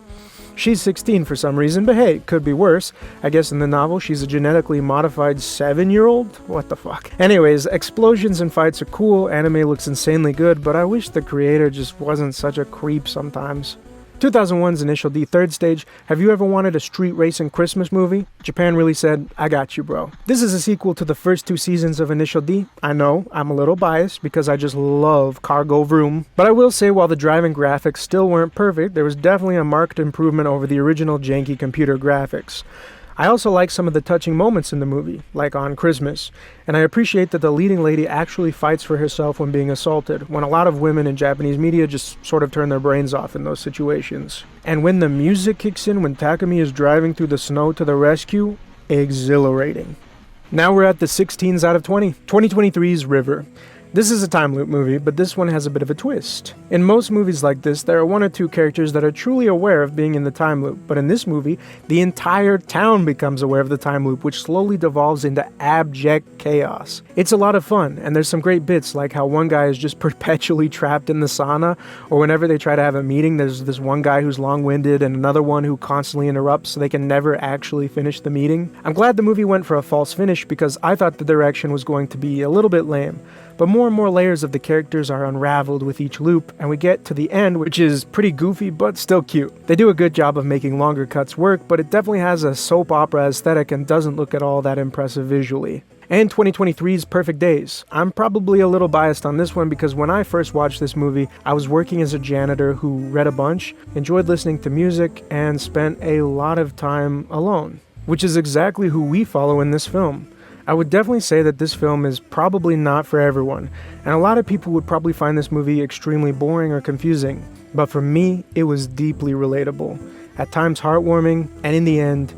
She's 16 for some reason, but hey, could be worse. I guess in the novel, she's a genetically modified 7-year-old? What the fuck? Anyways, explosions and fights are cool, anime looks insanely good, but I wish the creator just wasn't such a creep sometimes. 2001's Initial D third stage. Have you ever wanted a street racing Christmas movie? Japan really said, I got you, bro. This is a sequel to the first 2 seasons of Initial D. I know, I'm a little biased because I just love Cargo Vroom. But I will say while the driving graphics still weren't perfect, there was definitely a marked improvement over the original janky computer graphics. I also like some of the touching moments in the movie, like on Christmas, and I appreciate that the leading lady actually fights for herself when being assaulted, when a lot of women in Japanese media just sort of turn their brains off in those situations. And when the music kicks in when Takumi is driving through the snow to the rescue, exhilarating. Now we're at the 16s out of 20. 2023's River. This is a time loop movie, but this one has a bit of a twist. In most movies like this, there are 1 or 2 characters that are truly aware of being in the time loop, but in this movie, the entire town becomes aware of the time loop, which slowly devolves into abject chaos. It's a lot of fun, and there's some great bits, like how one guy is just perpetually trapped in the sauna, or whenever they try to have a meeting, there's this one guy who's long-winded and another one who constantly interrupts so they can never actually finish the meeting. I'm glad the movie went for a false finish because I thought the direction was going to be a little bit lame. But more and more layers of the characters are unraveled with each loop, and we get to the end, which is pretty goofy but still cute. They do a good job of making longer cuts work, but it definitely has a soap opera aesthetic and doesn't look at all that impressive visually. And 2023's Perfect Days. I'm probably a little biased on this one because when I first watched this movie, I was working as a janitor who read a bunch, enjoyed listening to music, and spent a lot of time alone, which is exactly who we follow in this film. I would definitely say that this film is probably not for everyone, and a lot of people would probably find this movie extremely boring or confusing, but for me, it was deeply relatable, at times heartwarming, and in the end,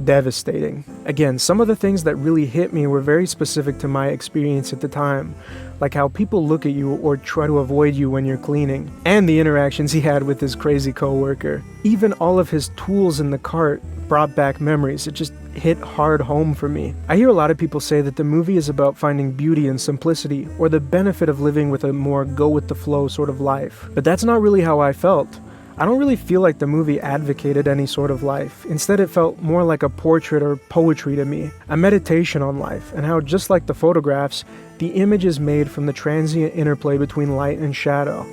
devastating. Again, some of the things that really hit me were very specific to my experience at the time, like how people look at you or try to avoid you when you're cleaning, and the interactions he had with his crazy coworker. Even all of his tools in the cart brought back memories. It just hit hard home for me. I hear a lot of people say that the movie is about finding beauty in simplicity, or the benefit of living with a more go-with-the-flow sort of life. But that's not really how I felt. I don't really feel like the movie advocated any sort of life. Instead, it felt more like a portrait or poetry to me, a meditation on life, and how, just like the photographs, the image is made from the transient interplay between light and shadow.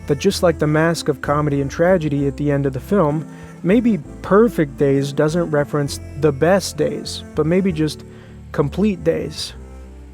That just like the mask of comedy and tragedy at the end of the film, maybe Perfect Days doesn't reference the best days, but maybe just complete days.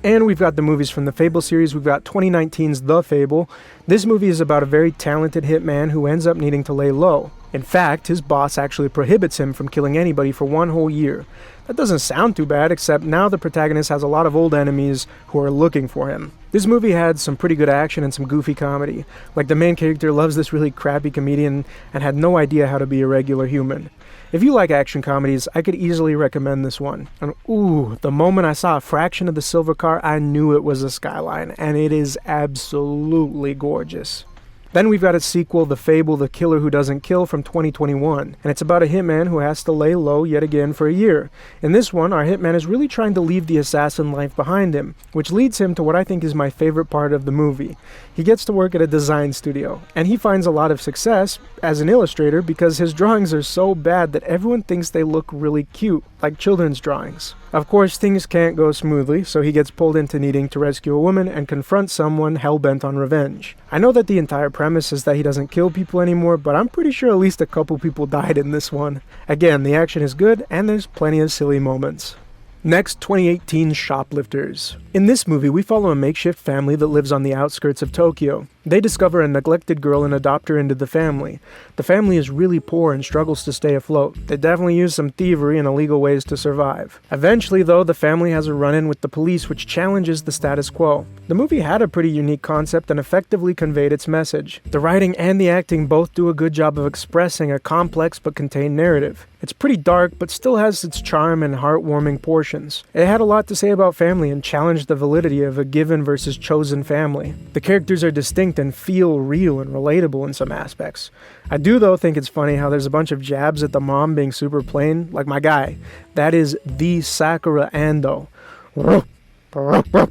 And we've got the movies from the Fable series. We've got 2019's The Fable. This movie is about a very talented hitman who ends up needing to lay low. In fact, his boss actually prohibits him from killing anybody for 1 whole year. That doesn't sound too bad, except now the protagonist has a lot of old enemies who are looking for him. This movie had some pretty good action and some goofy comedy. Like, the main character loves this really crappy comedian and had no idea how to be a regular human. If you like action comedies, I could easily recommend this one. And ooh, the moment I saw a fraction of the silver car, I knew it was a Skyline, and it is absolutely gorgeous. Then we've got its sequel, The Fable, The Killer Who Doesn't Kill from 2021, and it's about a hitman who has to lay low yet again for a year. In this one, our hitman is really trying to leave the assassin life behind him, which leads him to what I think is my favorite part of the movie. He gets to work at a design studio, and he finds a lot of success as an illustrator because his drawings are so bad that everyone thinks they look really cute, like children's drawings. Of course, things can't go smoothly, so he gets pulled into needing to rescue a woman and confront someone hell-bent on revenge. I know that the entire premise is that he doesn't kill people anymore, but I'm pretty sure at least a couple people died in this one. Again, the action is good, and there's plenty of silly moments. Next, 2018 Shoplifters. In this movie, we follow a makeshift family that lives on the outskirts of Tokyo. They discover a neglected girl and adopt her into the family. The family is really poor and struggles to stay afloat. They definitely use some thievery and illegal ways to survive. Eventually, though, the family has a run-in with the police, which challenges the status quo. The movie had a pretty unique concept and effectively conveyed its message. The writing and the acting both do a good job of expressing a complex but contained narrative. It's pretty dark, but still has its charm and heartwarming portions. It had a lot to say about family and challenged the validity of a given versus chosen family. The characters are distinct and feel real and relatable in some aspects. I do, though, think it's funny how there's a bunch of jabs at the mom being super plain, like my guy. That is the Sakura Ando. The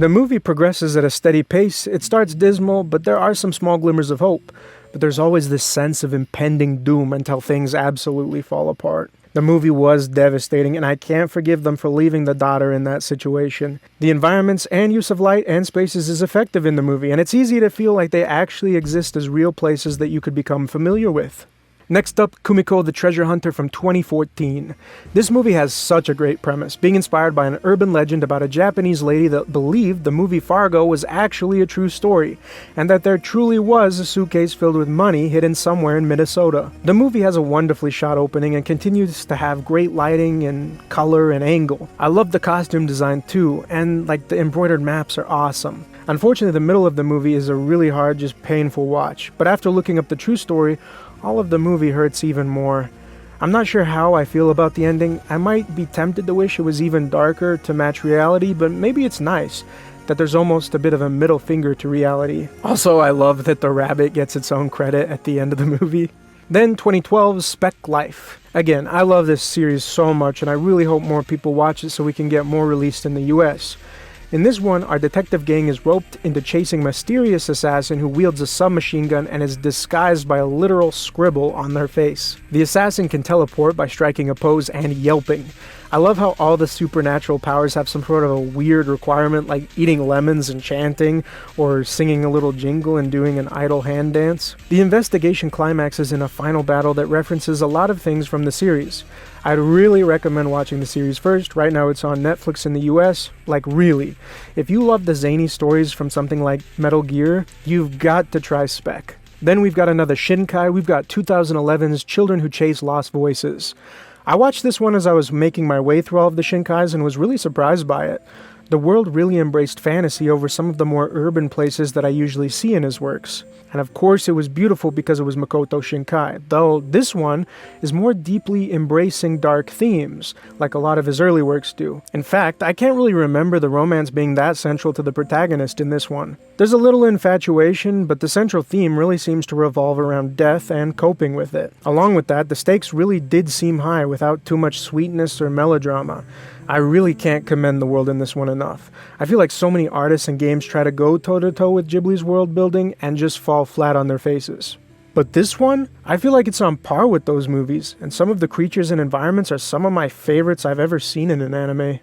movie progresses at a steady pace. It starts dismal, but there are some small glimmers of hope. But there's always this sense of impending doom until things absolutely fall apart. The movie was devastating, and I can't forgive them for leaving the daughter in that situation. The environments and use of light and spaces is effective in the movie, and it's easy to feel like they actually exist as real places that you could become familiar with. Next up, Kumiko the Treasure Hunter from 2014. This movie has such a great premise, being inspired by an urban legend about a Japanese lady that believed the movie Fargo was actually a true story, and that there truly was a suitcase filled with money hidden somewhere in Minnesota. The movie has a wonderfully shot opening and continues to have great lighting and color and angle. I love the costume design too, and like the embroidered maps are awesome. Unfortunately, the middle of the movie is a really hard, just painful watch, but after looking up the true story, all of the movie hurts even more. I'm not sure how I feel about the ending. I might be tempted to wish it was even darker to match reality, but maybe it's nice that there's almost a bit of a middle finger to reality. Also, I love that the rabbit gets its own credit at the end of the movie. Then 2012's Spec Life. Again, I love this series so much, and I really hope more people watch it so we can get more released in the US. In this one, our detective gang is roped into chasing a mysterious assassin who wields a submachine gun and is disguised by a literal scribble on their face. The assassin can teleport by striking a pose and yelping. I love how all the supernatural powers have some sort of a weird requirement, like eating lemons and chanting, or singing a little jingle and doing an idle hand dance. The investigation climaxes in a final battle that references a lot of things from the series. I'd really recommend watching the series first. Right now it's on Netflix in the US. Like, really. If you love the zany stories from something like Metal Gear, you've got to try Spec. Then we've got another Shinkai. We've got 2011's Children Who Chase Lost Voices. I watched this one as I was making my way through all of the Shinkais and was really surprised by it. The world really embraced fantasy over some of the more urban places that I usually see in his works. And of course it was beautiful because it was Makoto Shinkai, though this one is more deeply embracing dark themes, like a lot of his early works do. In fact, I can't really remember the romance being that central to the protagonist in this one. There's a little infatuation, but the central theme really seems to revolve around death and coping with it. Along with that, the stakes really did seem high without too much sweetness or melodrama. I really can't commend the world in this one enough. I feel like so many artists and games try to go toe-to-toe with Ghibli's world building and just fall flat on their faces. But this one, I feel like it's on par with those movies, and some of the creatures and environments are some of my favorites I've ever seen in an anime.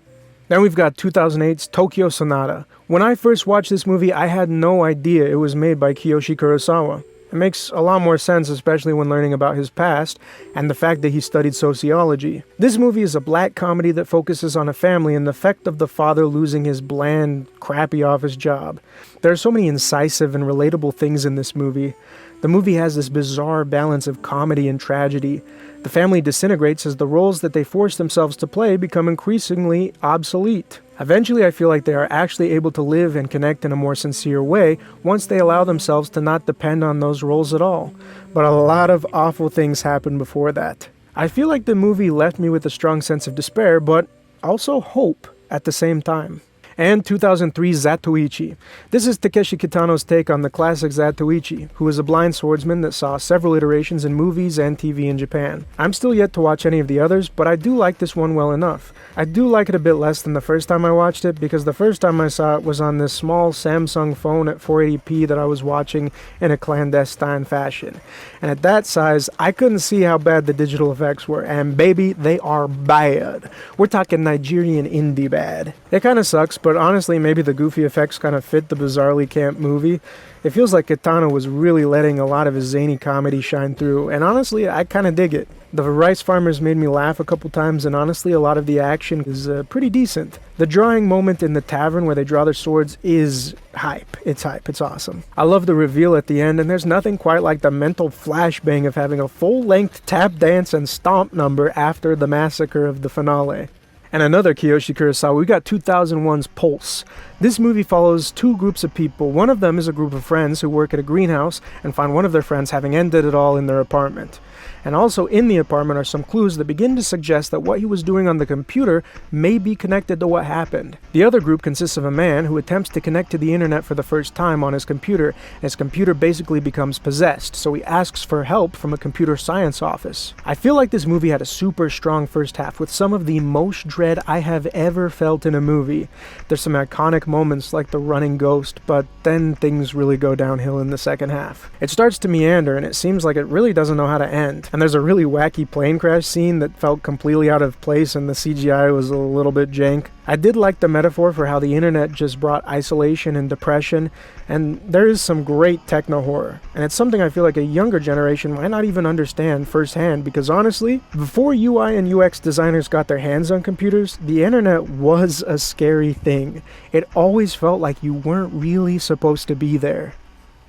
Then we've got 2008's Tokyo Sonata. When I first watched this movie, I had no idea it was made by Kiyoshi Kurosawa. It makes a lot more sense, especially when learning about his past and the fact that he studied sociology. This movie is a black comedy that focuses on a family and the effect of the father losing his bland, crappy office job. There are so many incisive and relatable things in this movie. The movie has this bizarre balance of comedy and tragedy. The family disintegrates as the roles that they force themselves to play become increasingly obsolete. Eventually, I feel like they are actually able to live and connect in a more sincere way once they allow themselves to not depend on those roles at all. But a lot of awful things happen before that. I feel like the movie left me with a strong sense of despair, but also hope at the same time. And 2003's Zatoichi. This is Takeshi Kitano's take on the classic Zatoichi, who is a blind swordsman that saw several iterations in movies and TV in Japan. I'm still yet to watch any of the others, but I do like this one well enough. I do like it a bit less than the first time I watched it, because the first time I saw it was on this small Samsung phone at 480p that I was watching in a clandestine fashion. And at that size, I couldn't see how bad the digital effects were, and baby, they are bad. We're talking Nigerian indie bad. It kinda sucks, but honestly, maybe the goofy effects kind of fit the bizarrely camp movie. It feels like Kitano was really letting a lot of his zany comedy shine through, and honestly, I kind of dig it. The rice farmers made me laugh a couple times, and honestly, a lot of the action is pretty decent. The drawing moment in the tavern where they draw their swords is hype. It's hype. It's awesome. I love the reveal at the end, and there's nothing quite like the mental flashbang of having a full-length tap dance and stomp number after the massacre of the finale. And another Kiyoshi Kurosawa, we got 2001's Pulse. This movie follows two groups of people. One of them is a group of friends who work at a greenhouse and find one of their friends having ended it all in their apartment. And also in the apartment are some clues that begin to suggest that what he was doing on the computer may be connected to what happened. The other group consists of a man who attempts to connect to the internet for the first time on his computer, and his computer basically becomes possessed, so he asks for help from a computer science office. I feel like this movie had a super strong first half with some of the most dread I have ever felt in a movie. There's some iconic moments like the running ghost, but then things really go downhill in the second half. It starts to meander, and it seems like it really doesn't know how to end. And there's a really wacky plane crash scene that felt completely out of place, and the CGI was a little bit jank. I did like the metaphor for how the internet just brought isolation and depression, and there is some great techno horror. And it's something I feel like a younger generation might not even understand firsthand, because honestly, before UI and UX designers got their hands on computers, the internet was a scary thing. It always felt like you weren't really supposed to be there.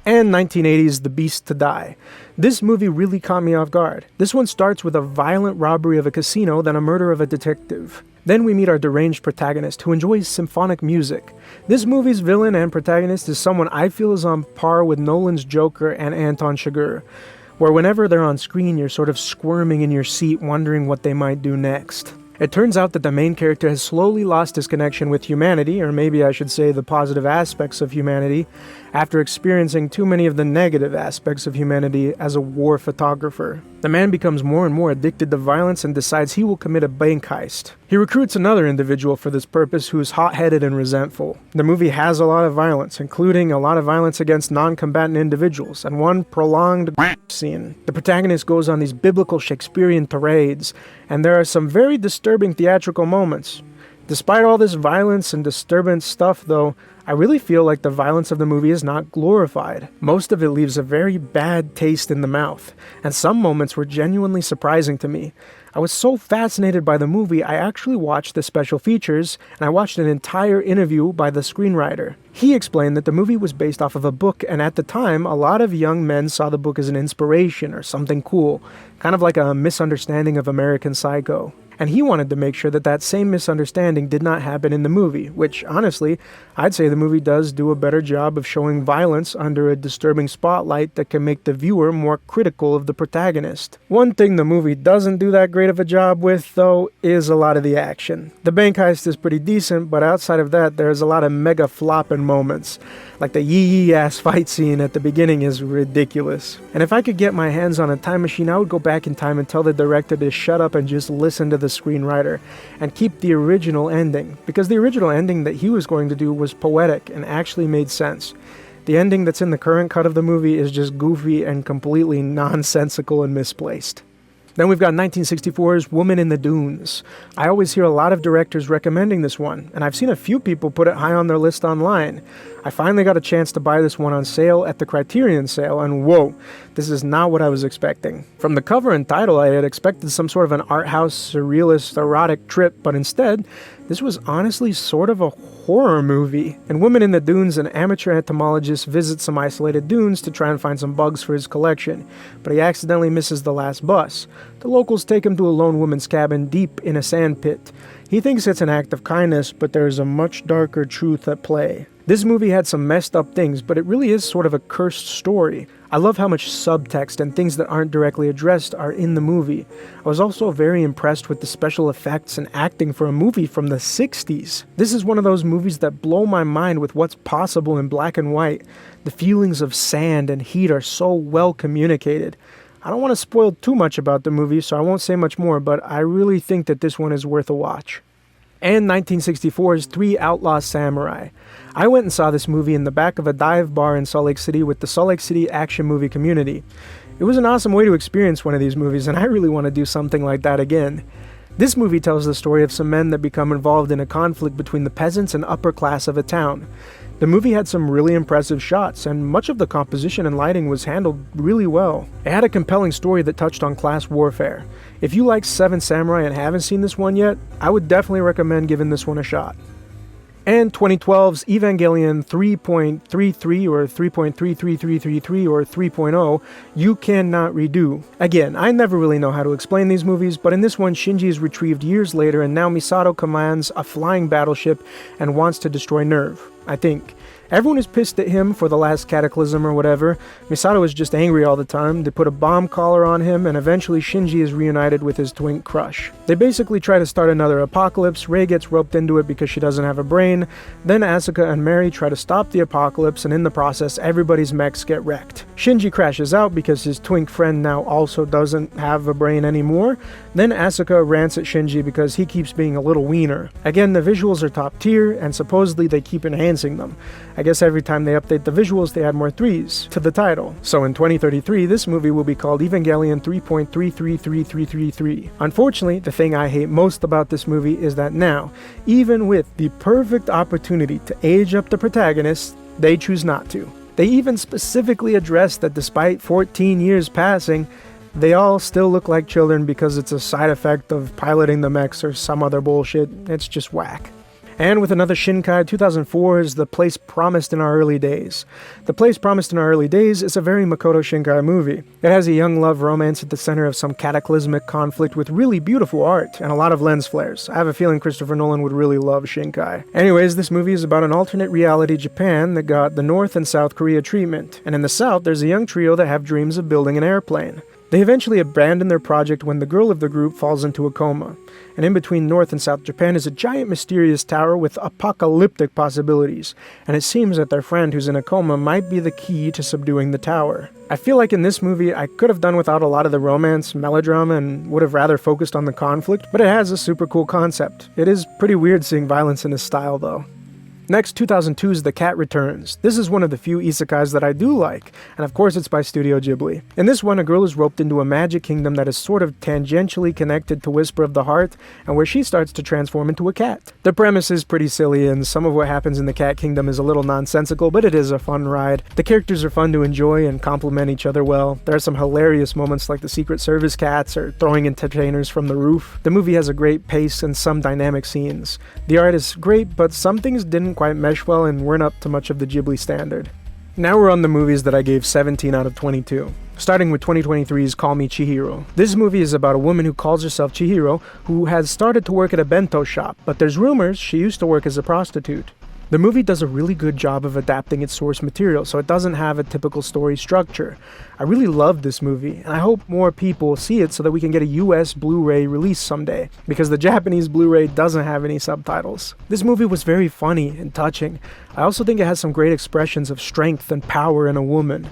And 1980's The Beast to Die. This movie really caught me off guard. This one starts with a violent robbery of a casino, then a murder of a detective. Then we meet our deranged protagonist, who enjoys symphonic music. This movie's villain and protagonist is someone I feel is on par with Nolan's Joker and Anton Chigurh, where whenever they're on screen, you're sort of squirming in your seat, wondering what they might do next. It turns out that the main character has slowly lost his connection with humanity, or maybe I should say the positive aspects of humanity, after experiencing too many of the negative aspects of humanity as a war photographer. The man becomes more and more addicted to violence and decides he will commit a bank heist. He recruits another individual for this purpose who is hot-headed and resentful. The movie has a lot of violence, including a lot of violence against non-combatant individuals, and one prolonged scene. The protagonist goes on these biblical Shakespearean tirades, and there are some very disturbing theatrical moments. Despite all this violence and disturbance stuff, though, I really feel like the violence of the movie is not glorified. Most of it leaves a very bad taste in the mouth, and some moments were genuinely surprising to me. I was so fascinated by the movie, I actually watched the special features, and I watched an entire interview by the screenwriter. He explained that the movie was based off of a book, and at the time, a lot of young men saw the book as an inspiration or something cool, kind of like a misunderstanding of American Psycho. And he wanted to make sure that that same misunderstanding did not happen in the movie, which, honestly, I'd say the movie does do a better job of showing violence under a disturbing spotlight that can make the viewer more critical of the protagonist. One thing the movie doesn't do that great of a job with, though, is a lot of the action. The bank heist is pretty decent, but outside of that, there's a lot of mega flopping moments. Like the yee-yee-ass fight scene at the beginning is ridiculous. And if I could get my hands on a time machine, I would go back in time and tell the director to shut up and just listen to the screenwriter and keep the original ending, because the original ending that he was going to do was poetic and actually made sense. The ending that's in the current cut of the movie is just goofy and completely nonsensical and misplaced. Then we've got 1964's Woman in the Dunes. I always hear a lot of directors recommending this one, and I've seen a few people put it high on their list online. I finally got a chance to buy this one on sale at the Criterion sale, and whoa, this is not what I was expecting. From the cover and title, I had expected some sort of an art house, surrealist, erotic trip, but instead, this was honestly sort of a horror movie. In Woman in the Dunes, an amateur entomologist visits some isolated dunes to try and find some bugs for his collection, but he accidentally misses the last bus. The locals take him to a lone woman's cabin deep in a sand pit. He thinks it's an act of kindness, but there is a much darker truth at play. This movie had some messed up things, but it really is sort of a cursed story. I love how much subtext and things that aren't directly addressed are in the movie. I was also very impressed with the special effects and acting for a movie from the 60s. This is one of those movies that blow my mind with what's possible in black and white. The feelings of sand and heat are so well communicated. I don't want to spoil too much about the movie, so I won't say much more, but I really think that this one is worth a watch. And 1964's Three Outlaw Samurai. I went and saw this movie in the back of a dive bar in Salt Lake City with the Salt Lake City action movie community. It was an awesome way to experience one of these movies, and I really want to do something like that again. This movie tells the story of some men that become involved in a conflict between the peasants and upper class of a town. The movie had some really impressive shots, and much of the composition and lighting was handled really well. It had a compelling story that touched on class warfare. If you like Seven Samurai and haven't seen this one yet, I would definitely recommend giving this one a shot. And 2012's Evangelion 3.33 or 3.33333 or 3.0, You Cannot Redo. Again, I never really know how to explain these movies, but in this one Shinji is retrieved years later and now Misato commands a flying battleship and wants to destroy NERV, I think. Everyone is pissed at him for the last cataclysm or whatever. Misato is just angry all the time. They put a bomb collar on him, and eventually Shinji is reunited with his twink crush. They basically try to start another apocalypse. Rei gets roped into it because she doesn't have a brain. Then Asuka and Mary try to stop the apocalypse, and in the process, everybody's mechs get wrecked. Shinji crashes out because his twink friend now also doesn't have a brain anymore. Then Asuka rants at Shinji because he keeps being a little wiener. Again, the visuals are top tier, and supposedly they keep enhancing them. I guess every time they update the visuals, they add more 3s to the title. So in 2033, this movie will be called Evangelion 3.333333. Unfortunately, the thing I hate most about this movie is that now, even with the perfect opportunity to age up the protagonists, they choose not to. They even specifically address that despite 14 years passing, they all still look like children because it's a side effect of piloting the mechs or some other bullshit. It's just whack. And with another Shinkai, 2004 is The Place Promised in Our Early Days. The Place Promised in Our Early Days is a very Makoto Shinkai movie. It has a young love romance at the center of some cataclysmic conflict with really beautiful art and a lot of lens flares. I have a feeling Christopher Nolan would really love Shinkai. Anyways, this movie is about an alternate reality Japan that got the North and South Korea treatment. And in the South, there's a young trio that have dreams of building an airplane. They eventually abandon their project when the girl of the group falls into a coma. And in between North and South Japan is a giant mysterious tower with apocalyptic possibilities, and it seems that their friend who's in a coma might be the key to subduing the tower. I feel like in this movie I could have done without a lot of the romance, melodrama, and would have rather focused on the conflict, but it has a super cool concept. It is pretty weird seeing violence in this style though. Next, 2002's The Cat Returns. This is one of the few isekais that I do like, and of course it's by Studio Ghibli. In this one, a girl is roped into a magic kingdom that is sort of tangentially connected to Whisper of the Heart, and where she starts to transform into a cat. The premise is pretty silly, and some of what happens in the Cat Kingdom is a little nonsensical, but it is a fun ride. The characters are fun to enjoy and complement each other well. There are some hilarious moments like the Secret Service cats or throwing entertainers from the roof. The movie has a great pace and some dynamic scenes. The art is great, but some things didn't quite mesh well and weren't up to much of the Ghibli standard. Now we're on the movies that I gave 17 out of 22. Starting with 2023's Call Me Chihiro. This movie is about a woman who calls herself Chihiro, who has started to work at a bento shop, but there's rumors she used to work as a prostitute. The movie does a really good job of adapting its source material, so it doesn't have a typical story structure. I really love this movie, and I hope more people see it so that we can get a US Blu-ray release someday, because the Japanese Blu-ray doesn't have any subtitles. This movie was very funny and touching. I also think it has some great expressions of strength and power in a woman.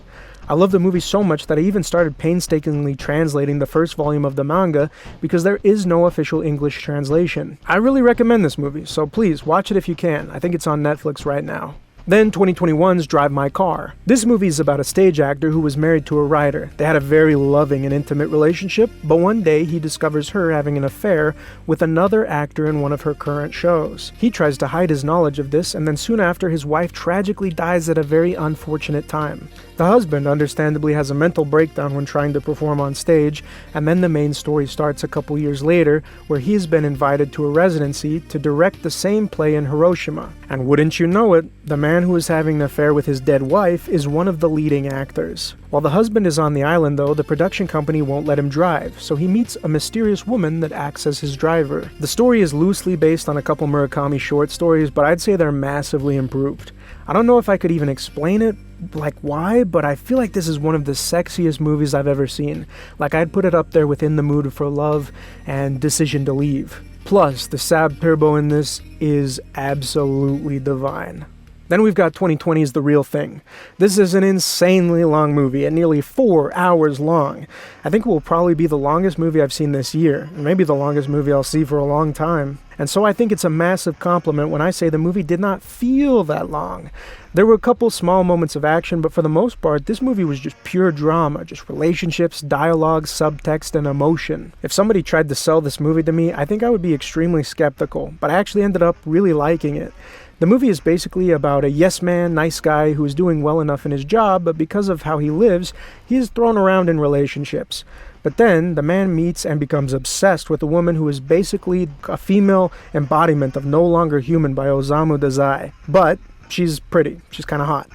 I love the movie so much that I even started painstakingly translating the first volume of the manga because there is no official English translation. I really recommend this movie, so please watch it if you can. I think it's on Netflix right now. Then 2021's Drive My Car. This movie is about a stage actor who was married to a writer. They had a very loving and intimate relationship, but one day he discovers her having an affair with another actor in one of her current shows. He tries to hide his knowledge of this, and then soon after his wife tragically dies at a very unfortunate time. The husband understandably has a mental breakdown when trying to perform on stage, and then the main story starts a couple years later where he's been invited to a residency to direct the same play in Hiroshima. And wouldn't you know it, the man who is having an affair with his dead wife is one of the leading actors. While the husband is on the island though, the production company won't let him drive, so he meets a mysterious woman that acts as his driver. The story is loosely based on a couple Murakami short stories, but I'd say they're massively improved. I don't know if I could even explain it, like why, but I feel like this is one of the sexiest movies I've ever seen. Like I'd put it up there within The Mood for Love and Decision to Leave. Plus, the Sab Turbo in this is absolutely divine. Then we've got 2020's The Real Thing. This is an insanely long movie, at nearly 4 hours long. I think it will probably be the longest movie I've seen this year, maybe the longest movie I'll see for a long time. And so I think it's a massive compliment when I say the movie did not feel that long. There were a couple small moments of action, but for the most part, this movie was just pure drama, just relationships, dialogue, subtext, and emotion. If somebody tried to sell this movie to me, I think I would be extremely skeptical, but I actually ended up really liking it. The movie is basically about a yes man, nice guy who is doing well enough in his job, but because of how he lives, he is thrown around in relationships. But then, the man meets and becomes obsessed with a woman who is basically a female embodiment of No Longer Human by Osamu Dazai. But she's pretty. She's kind of hot.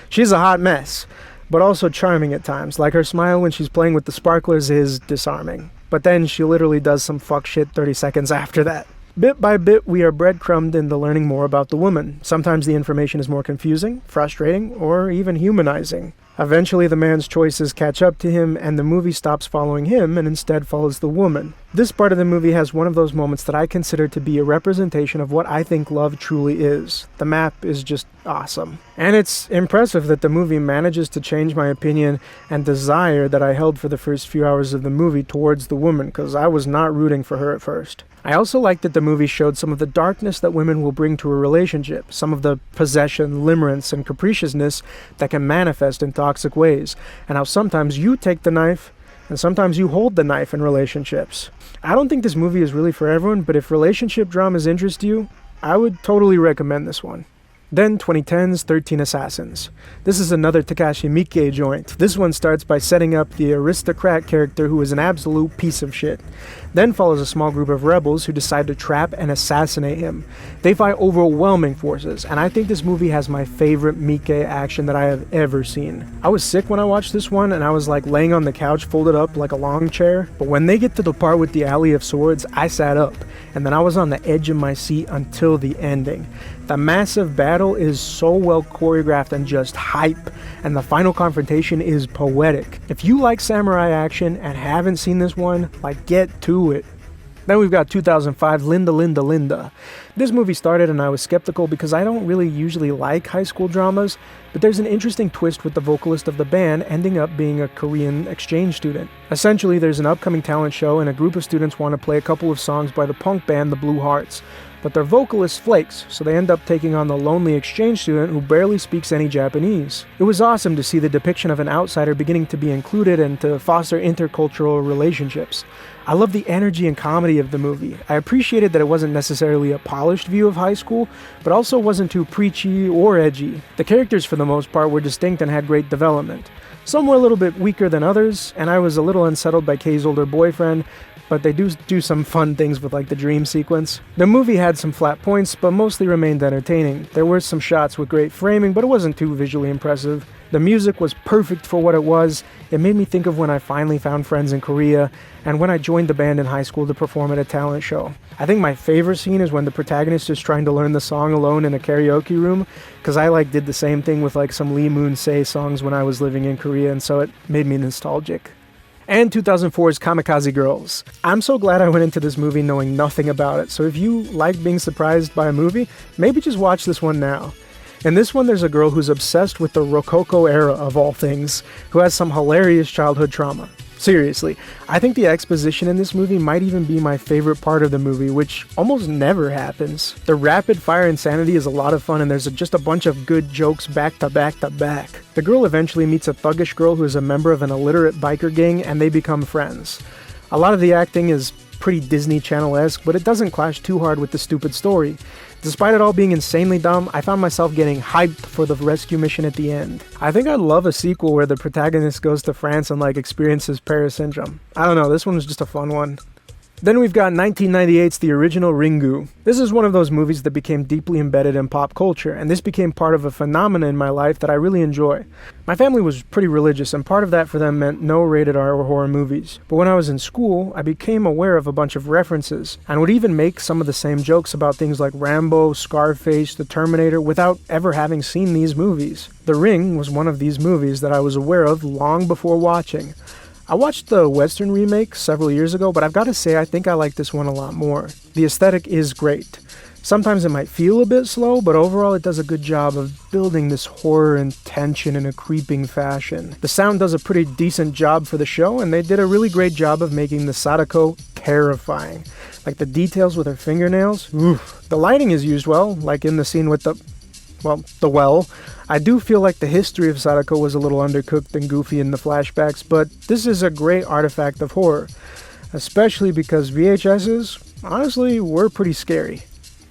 She's a hot mess, but also charming at times. Like her smile when she's playing with the sparklers is disarming. But then she literally does some fuck shit 30 seconds after that. Bit by bit, we are breadcrumbed into learning more about the woman. Sometimes the information is more confusing, frustrating, or even humanizing. Eventually, the man's choices catch up to him, and the movie stops following him and instead follows the woman. This part of the movie has one of those moments that I consider to be a representation of what I think love truly is. The map is just awesome. And it's impressive that the movie manages to change my opinion and desire that I held for the first few hours of the movie towards the woman, because I was not rooting for her at first. I also like that the movie showed some of the darkness that women will bring to a relationship, some of the possession, limerence, and capriciousness that can manifest in toxic ways, and how sometimes you take the knife, and sometimes you hold the knife in relationships. I don't think this movie is really for everyone, but if relationship dramas interest you, I would totally recommend this one. Then 2010's 13 Assassins. This is another Takashi Miike joint. This one starts by setting up the aristocrat character who is an absolute piece of shit. Then follows a small group of rebels who decide to trap and assassinate him. They fight overwhelming forces, and I think this movie has my favorite Miike action that I have ever seen. I was sick when I watched this one, and I was like laying on the couch folded up like a long chair, but when they get to the part with the Alley of Swords, I sat up, and then I was on the edge of my seat until the ending. The massive battle is so well choreographed and just hype, and the final confrontation is poetic. If you like samurai action and haven't seen this one, like, get to it. Then we've got 2005's Linda Linda Linda. This movie started and I was skeptical because I don't really usually like high school dramas, but there's an interesting twist with the vocalist of the band ending up being a Korean exchange student. Essentially, there's an upcoming talent show and a group of students want to play a couple of songs by the punk band The Blue Hearts. But their vocalist flakes, so they end up taking on the lonely exchange student who barely speaks any Japanese. It was awesome to see the depiction of an outsider beginning to be included and to foster intercultural relationships. I love the energy and comedy of the movie. I appreciated that it wasn't necessarily a polished view of high school, but also wasn't too preachy or edgy. The characters for the most part were distinct and had great development. Some were a little bit weaker than others, and I was a little unsettled by Kei's older boyfriend, but they do some fun things with like the dream sequence. The movie had some flat points, but mostly remained entertaining. There were some shots with great framing, but it wasn't too visually impressive. The music was perfect for what it was. It made me think of when I finally found friends in Korea, and when I joined the band in high school to perform at a talent show. I think my favorite scene is when the protagonist is trying to learn the song alone in a karaoke room, because I did the same thing with some Lee Moon-se songs when I was living in Korea, and so it made me nostalgic. And 2004's Kamikaze Girls. I'm so glad I went into this movie knowing nothing about it, so if you like being surprised by a movie, maybe just watch this one now. In this one, there's a girl who's obsessed with the Rococo era of all things, who has some hilarious childhood trauma. Seriously, I think the exposition in this movie might even be my favorite part of the movie, which almost never happens. The rapid fire insanity is a lot of fun, and there's just a bunch of good jokes back to back to back. The girl eventually meets a thuggish girl who is a member of an illiterate biker gang, and they become friends. A lot of the acting is pretty Disney Channel-esque, but it doesn't clash too hard with the stupid story. Despite it all being insanely dumb, I found myself getting hyped for the rescue mission at the end. I think I'd love a sequel where the protagonist goes to France and experiences Paris syndrome. I don't know, this one was just a fun one. Then we've got 1998's The Original Ringu. This is one of those movies that became deeply embedded in pop culture, and this became part of a phenomenon in my life that I really enjoy. My family was pretty religious, and part of that for them meant no rated R or horror movies. But when I was in school, I became aware of a bunch of references, and would even make some of the same jokes about things like Rambo, Scarface, The Terminator, without ever having seen these movies. The Ring was one of these movies that I was aware of long before watching. I watched the Western remake several years ago, but I've got to say I think I like this one a lot more. The aesthetic is great. Sometimes it might feel a bit slow, but overall it does a good job of building this horror and tension in a creeping fashion. The sound does a pretty decent job for the show, and they did a really great job of making the Sadako terrifying. Like the details with her fingernails, oof. The lighting is used well, like in the scene with the well. I do feel like the history of Sadako was a little undercooked and goofy in the flashbacks, but this is a great artifact of horror, especially because VHSs, honestly, were pretty scary.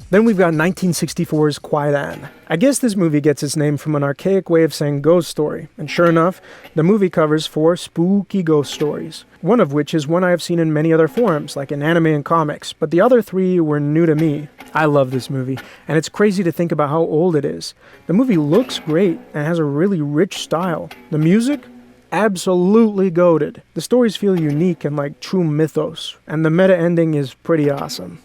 Then we've got 1964's Kwaidan. I guess this movie gets its name from an archaic way of saying ghost story, and sure enough, the movie covers 4 spooky ghost stories, one of which is one I have seen in many other forms, like in anime and comics, but the other 3 were new to me. I love this movie, and it's crazy to think about how old it is. The movie looks great and has a really rich style. The music? Absolutely goated. The stories feel unique and like true mythos, and the meta ending is pretty awesome.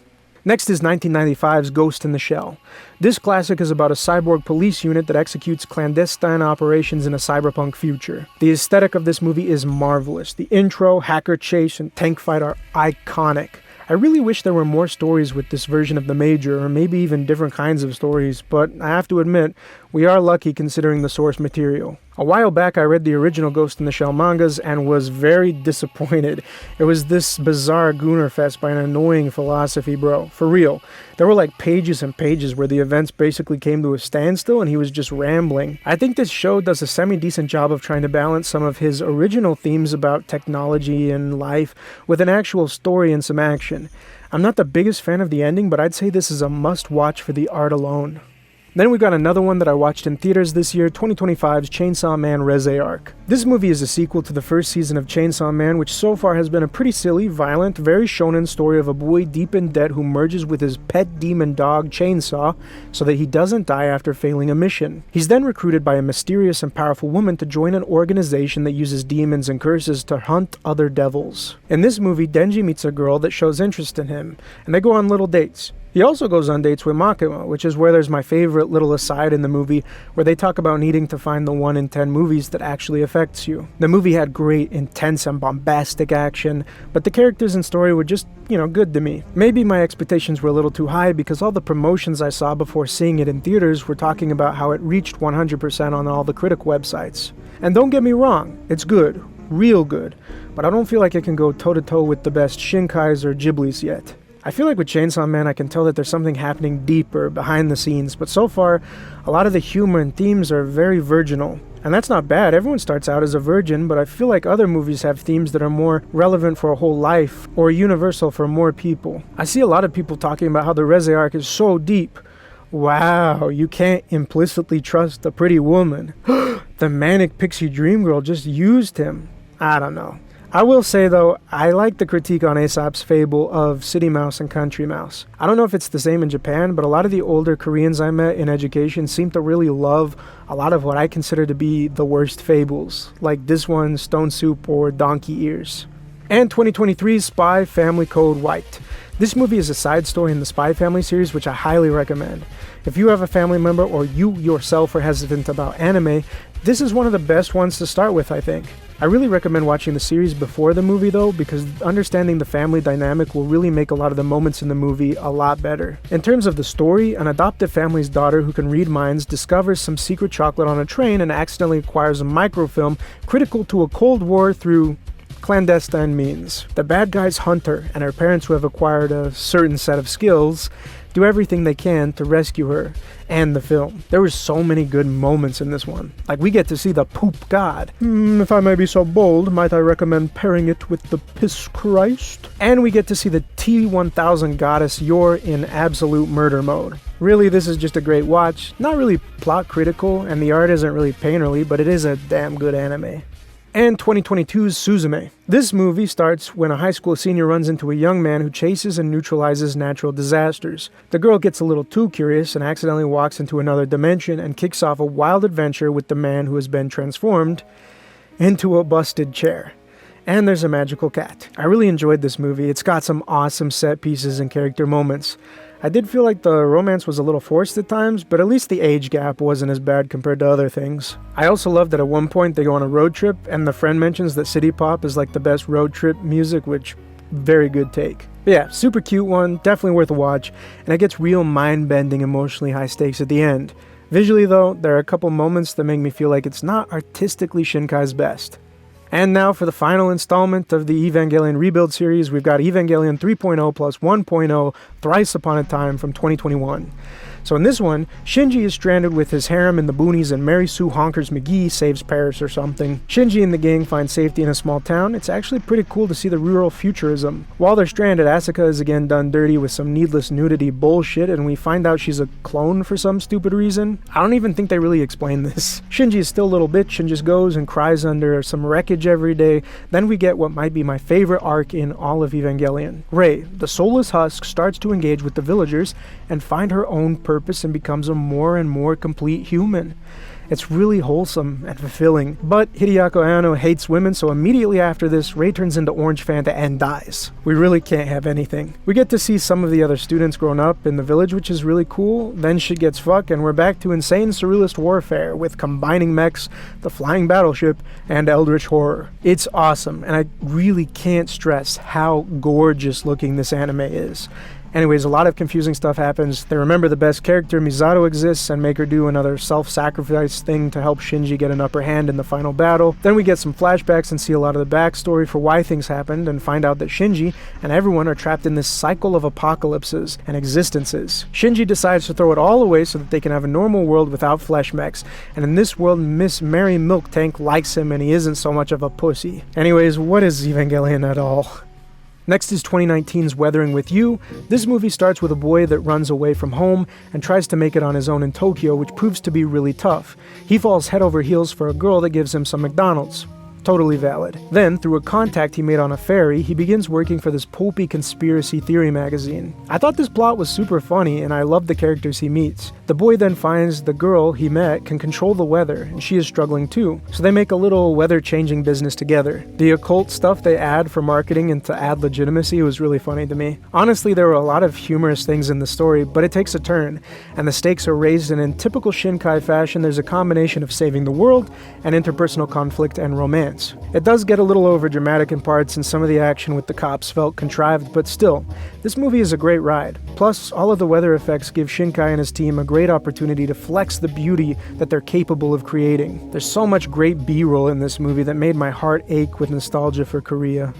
Next is 1995's Ghost in the Shell. This classic is about a cyborg police unit that executes clandestine operations in a cyberpunk future. The aesthetic of this movie is marvelous. The intro, hacker chase, and tank fight are iconic. I really wish there were more stories with this version of the Major, or maybe even different kinds of stories, but I have to admit, we are lucky considering the source material. A while back I read the original Ghost in the Shell mangas and was very disappointed. It was this bizarre gooner fest by an annoying philosophy bro. For real. There were pages and pages where the events basically came to a standstill and he was just rambling. I think this show does a semi-decent job of trying to balance some of his original themes about technology and life with an actual story and some action. I'm not the biggest fan of the ending, but I'd say this is a must-watch for the art alone. Then we got another one that I watched in theaters this year, 2025's Chainsaw Man Arc. This movie is a sequel to the first season of Chainsaw Man, which so far has been a pretty silly, violent, very shonen story of a boy deep in debt who merges with his pet demon dog, Chainsaw, so that he doesn't die after failing a mission. He's then recruited by a mysterious and powerful woman to join an organization that uses demons and curses to hunt other devils. In this movie, Denji meets a girl that shows interest in him, and they go on little dates. He also goes on dates with Makima, which is where there's my favorite little aside in the movie, where they talk about needing to find the 1 in 10 movies that actually affects you. The movie had great, intense, and bombastic action, but the characters and story were just, good to me. Maybe my expectations were a little too high because all the promotions I saw before seeing it in theaters were talking about how it reached 100% on all the critic websites. And don't get me wrong, it's good, real good, but I don't feel like it can go toe-to-toe with the best Shinkais or Ghiblis yet. I feel like with Chainsaw Man, I can tell that there's something happening deeper behind the scenes, but so far, a lot of the humor and themes are very virginal. And that's not bad, everyone starts out as a virgin, but I feel like other movies have themes that are more relevant for a whole life, or universal for more people. I see a lot of people talking about how the Reze arc is so deep. Wow, you can't implicitly trust a pretty woman. The manic pixie dream girl just used him. I don't know. I will say though, I like the critique on Aesop's fable of City Mouse and Country Mouse. I don't know if it's the same in Japan, but a lot of the older Koreans I met in education seem to really love a lot of what I consider to be the worst fables, like this one, Stone Soup, or Donkey Ears. And 2023's Spy Family Code White. This movie is a side story in the Spy Family series, which I highly recommend. If you have a family member or you yourself are hesitant about anime, this is one of the best ones to start with, I think. I really recommend watching the series before the movie though, because understanding the family dynamic will really make a lot of the moments in the movie a lot better. In terms of the story, an adoptive family's daughter who can read minds discovers some secret chocolate on a train and accidentally acquires a microfilm critical to a Cold War through clandestine means. The bad guy's hunter and her parents, who have acquired a certain set of skills, do everything they can to rescue her and the film. There were so many good moments in this one. Like, we get to see the poop god. If I may be so bold, might I recommend pairing it with the piss Christ? And we get to see the T-1000 goddess Yor in absolute murder mode. Really, this is just a great watch. Not really plot critical, and the art isn't really painterly, but it is a damn good anime. And 2022's Suzume. This movie starts when a high school senior runs into a young man who chases and neutralizes natural disasters. The girl gets a little too curious and accidentally walks into another dimension and kicks off a wild adventure with the man who has been transformed into a busted chair. And there's a magical cat. I really enjoyed this movie. It's got some awesome set pieces and character moments. I did feel like the romance was a little forced at times, but at least the age gap wasn't as bad compared to other things. I also love that at one point they go on a road trip, and the friend mentions that city pop is like the best road trip music, which, very good take. But yeah, super cute one, definitely worth a watch, and it gets real mind-bending, emotionally high stakes at the end. Visually though, there are a couple moments that make me feel like it's not artistically Shinkai's best. And now for the final installment of the Evangelion Rebuild series, we've got Evangelion 3.0 plus 1.0 Thrice Upon a Time from 2021. So in this one, Shinji is stranded with his harem in the boonies and Mary Sue Honkers McGee saves Paris or something. Shinji and the gang find safety in a small town. It's actually pretty cool to see the rural futurism. While they're stranded, Asuka is again done dirty with some needless nudity bullshit, and we find out she's a clone for some stupid reason. I don't even think they really explain this. Shinji is still a little bitch and just goes and cries under some wreckage every day. Then we get what might be my favorite arc in all of Evangelion. Rei, the soulless husk, starts to engage with the villagers and find her own purpose and becomes a more and more complete human. It's really wholesome and fulfilling. But Hideaki Anno hates women, so immediately after this, Rei turns into Orange Fanta and dies. We really can't have anything. We get to see some of the other students grown up in the village, which is really cool. Then shit gets fucked, and we're back to insane surrealist warfare with combining mechs, the flying battleship, and eldritch horror. It's awesome, and I really can't stress how gorgeous looking this anime is. Anyways, a lot of confusing stuff happens. They remember the best character, Misato, exists and make her do another self-sacrifice thing to help Shinji get an upper hand in the final battle. Then we get some flashbacks and see a lot of the backstory for why things happened and find out that Shinji and everyone are trapped in this cycle of apocalypses and existences. Shinji decides to throw it all away so that they can have a normal world without flesh mechs, and in this world, Miss Mary Milk Tank likes him and he isn't so much of a pussy. Anyways, what is Evangelion at all? Next is 2019's Weathering With You. This movie starts with a boy that runs away from home and tries to make it on his own in Tokyo, which proves to be really tough. He falls head over heels for a girl that gives him some McDonald's. Totally valid. Then, through a contact he made on a ferry, he begins working for this pulpy conspiracy theory magazine. I thought this plot was super funny, and I love the characters he meets. The boy then finds the girl he met can control the weather, and she is struggling too, so they make a little weather-changing business together. The occult stuff they add for marketing and to add legitimacy was really funny to me. Honestly, there were a lot of humorous things in the story, but it takes a turn, and the stakes are raised, and in typical Shinkai fashion, there's a combination of saving the world and interpersonal conflict and romance. It does get a little overdramatic in parts, and some of the action with the cops felt contrived, but still, this movie is a great ride. Plus, all of the weather effects give Shinkai and his team a great opportunity to flex the beauty that they're capable of creating. There's so much great B-roll in this movie that made my heart ache with nostalgia for Korea.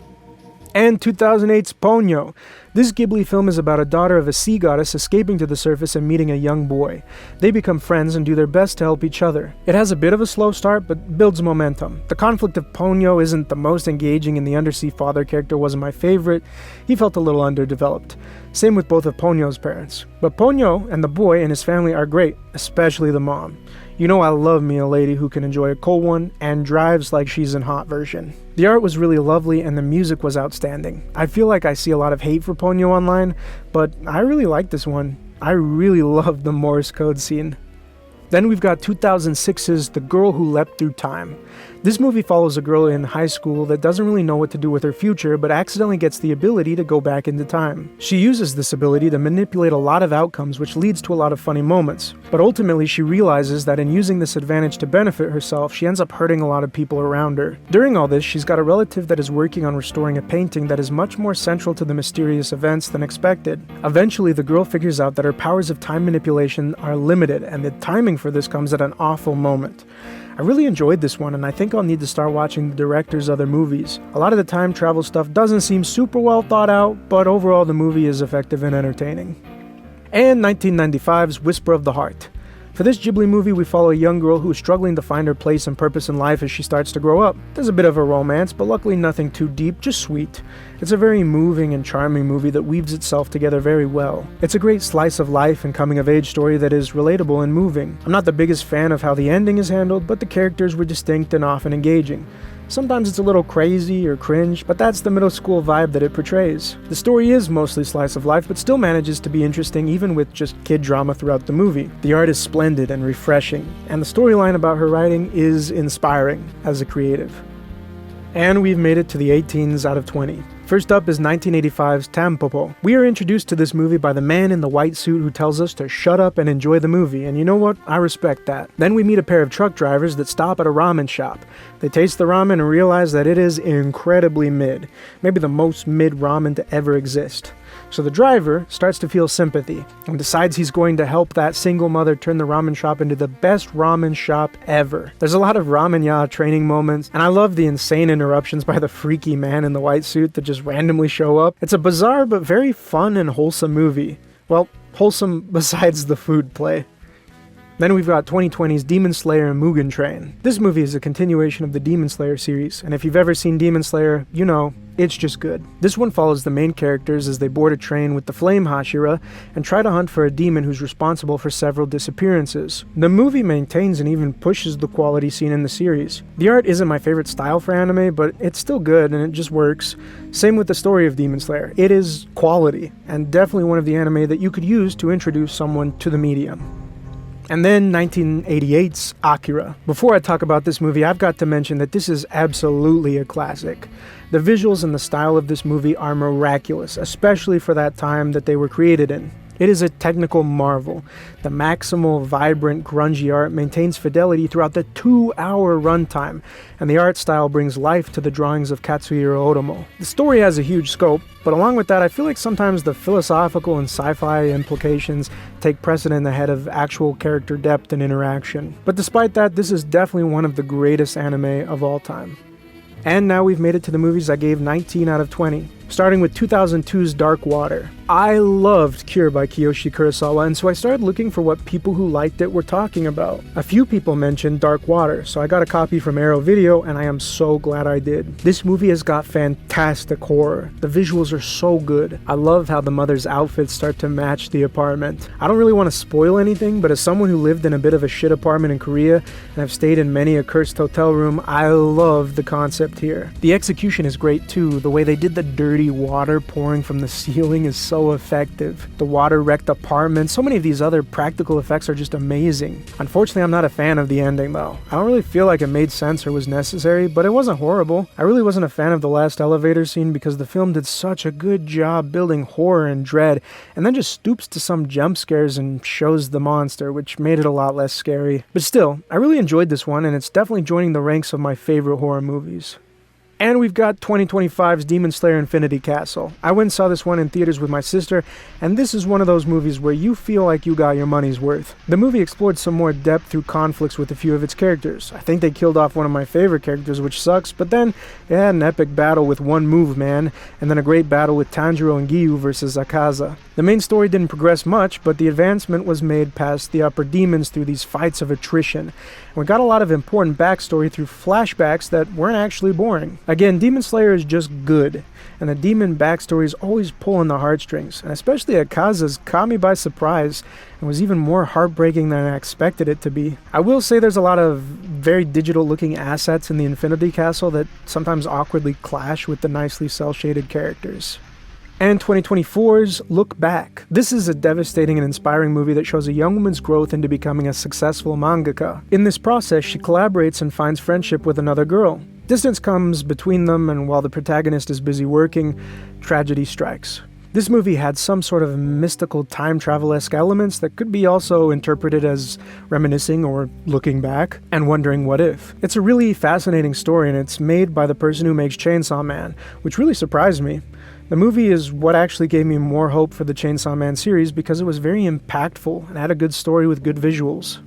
And 2008's Ponyo. This Ghibli film is about a daughter of a sea goddess escaping to the surface and meeting a young boy. They become friends and do their best to help each other. It has a bit of a slow start, but builds momentum. The conflict of Ponyo isn't the most engaging, and the undersea father character wasn't my favorite. He felt a little underdeveloped. Same with both of Ponyo's parents. But Ponyo and the boy and his family are great, especially the mom. You know I love me a lady who can enjoy a cold one and drives like she's in hot version. The art was really lovely and the music was outstanding. I feel like I see a lot of hate for Ponyo online, but I really like this one. I really love the Morse code scene. Then we've got 2006's The Girl Who Leapt Through Time. This movie follows a girl in high school that doesn't really know what to do with her future, but accidentally gets the ability to go back into time. She uses this ability to manipulate a lot of outcomes, which leads to a lot of funny moments. But ultimately, she realizes that in using this advantage to benefit herself, she ends up hurting a lot of people around her. During all this, she's got a relative that is working on restoring a painting that is much more central to the mysterious events than expected. Eventually, the girl figures out that her powers of time manipulation are limited, and the timing for this comes at an awful moment. I really enjoyed this one, and I think I'll need to start watching the director's other movies. A lot of the time travel stuff doesn't seem super well thought out, but overall the movie is effective and entertaining. And 1995's Whisper of the Heart. For this Ghibli movie, we follow a young girl who is struggling to find her place and purpose in life as she starts to grow up. There's a bit of a romance, but luckily nothing too deep, just sweet. It's a very moving and charming movie that weaves itself together very well. It's a great slice of life and coming-of-age story that is relatable and moving. I'm not the biggest fan of how the ending is handled, but the characters were distinct and often engaging. Sometimes it's a little crazy or cringe, but that's the middle school vibe that it portrays. The story is mostly slice of life, but still manages to be interesting even with just kid drama throughout the movie. The art is splendid and refreshing, and the storyline about her writing is inspiring as a creative. And we've made it to the 18s out of 20. First up is 1985's Tampopo. We are introduced to this movie by the man in the white suit who tells us to shut up and enjoy the movie, and you know what? I respect that. Then we meet a pair of truck drivers that stop at a ramen shop. They taste the ramen and realize that it is incredibly mid, maybe the most mid ramen to ever exist. So the driver starts to feel sympathy and decides he's going to help that single mother turn the ramen shop into the best ramen shop ever. There's a lot of ramen-ya training moments, and I love the insane interruptions by the freaky man in the white suit that just randomly show up. It's a bizarre but very fun and wholesome movie. Well, wholesome besides the food play. Then we've got 2020's Demon Slayer and Mugen Train. This movie is a continuation of the Demon Slayer series, and if you've ever seen Demon Slayer, you know, it's just good. This one follows the main characters as they board a train with the Flame Hashira and try to hunt for a demon who's responsible for several disappearances. The movie maintains and even pushes the quality seen in the series. The art isn't my favorite style for anime, but it's still good and it just works. Same with the story of Demon Slayer. It is quality, and definitely one of the anime that you could use to introduce someone to the medium. And then 1988's Akira. Before I talk about this movie, I've got to mention that this is absolutely a classic. The visuals and the style of this movie are miraculous, especially for that time that they were created in. It is a technical marvel. The maximal, vibrant, grungy art maintains fidelity throughout the 2-hour runtime, and the art style brings life to the drawings of Katsuhiro Otomo. The story has a huge scope, but along with that, I feel like sometimes the philosophical and sci-fi implications take precedent ahead of actual character depth and interaction. But despite that, this is definitely one of the greatest anime of all time. And now we've made it to the movies I gave 19 out of 20. Starting with 2002's Dark Water. I loved Cure by Kiyoshi Kurosawa, and so I started looking for what people who liked it were talking about. A few people mentioned Dark Water, so I got a copy from Arrow Video, and I am so glad I did. This movie has got fantastic horror. The visuals are so good. I love how the mother's outfits start to match the apartment. I don't really want to spoil anything, but as someone who lived in a bit of a shit apartment in Korea, and have stayed in many a cursed hotel room, I love the concept here. The execution is great too. The way they did the dirty water pouring from the ceiling is so effective. The water-wrecked apartment, so many of these other practical effects are just amazing. Unfortunately, I'm not a fan of the ending though. I don't really feel like it made sense or was necessary, but it wasn't horrible. I really wasn't a fan of the last elevator scene because the film did such a good job building horror and dread, and then just stoops to some jump scares and shows the monster, which made it a lot less scary. But still, I really enjoyed this one, and it's definitely joining the ranks of my favorite horror movies. And we've got 2025's Demon Slayer Infinity Castle. I went and saw this one in theaters with my sister, and this is one of those movies where you feel like you got your money's worth. The movie explored some more depth through conflicts with a few of its characters. I think they killed off one of my favorite characters, which sucks, but then it had an epic battle with One Move Man, and then a great battle with Tanjiro and Giyu versus Akaza. The main story didn't progress much, but the advancement was made past the upper demons through these fights of attrition. And we got a lot of important backstory through flashbacks that weren't actually boring. Again, Demon Slayer is just good, and the demon backstories always pull on the heartstrings, and especially Akaza's caught me by surprise and was even more heartbreaking than I expected it to be. I will say there's a lot of very digital looking assets in the Infinity Castle that sometimes awkwardly clash with the nicely cel-shaded characters. And 2024's Look Back. This is a devastating and inspiring movie that shows a young woman's growth into becoming a successful mangaka. In this process, she collaborates and finds friendship with another girl. Distance comes between them, and while the protagonist is busy working, tragedy strikes. This movie had some sort of mystical time travel-esque elements that could be also interpreted as reminiscing or looking back and wondering what if. It's a really fascinating story, and it's made by the person who makes Chainsaw Man, which really surprised me. The movie is what actually gave me more hope for the Chainsaw Man series because it was very impactful and had a good story with good visuals.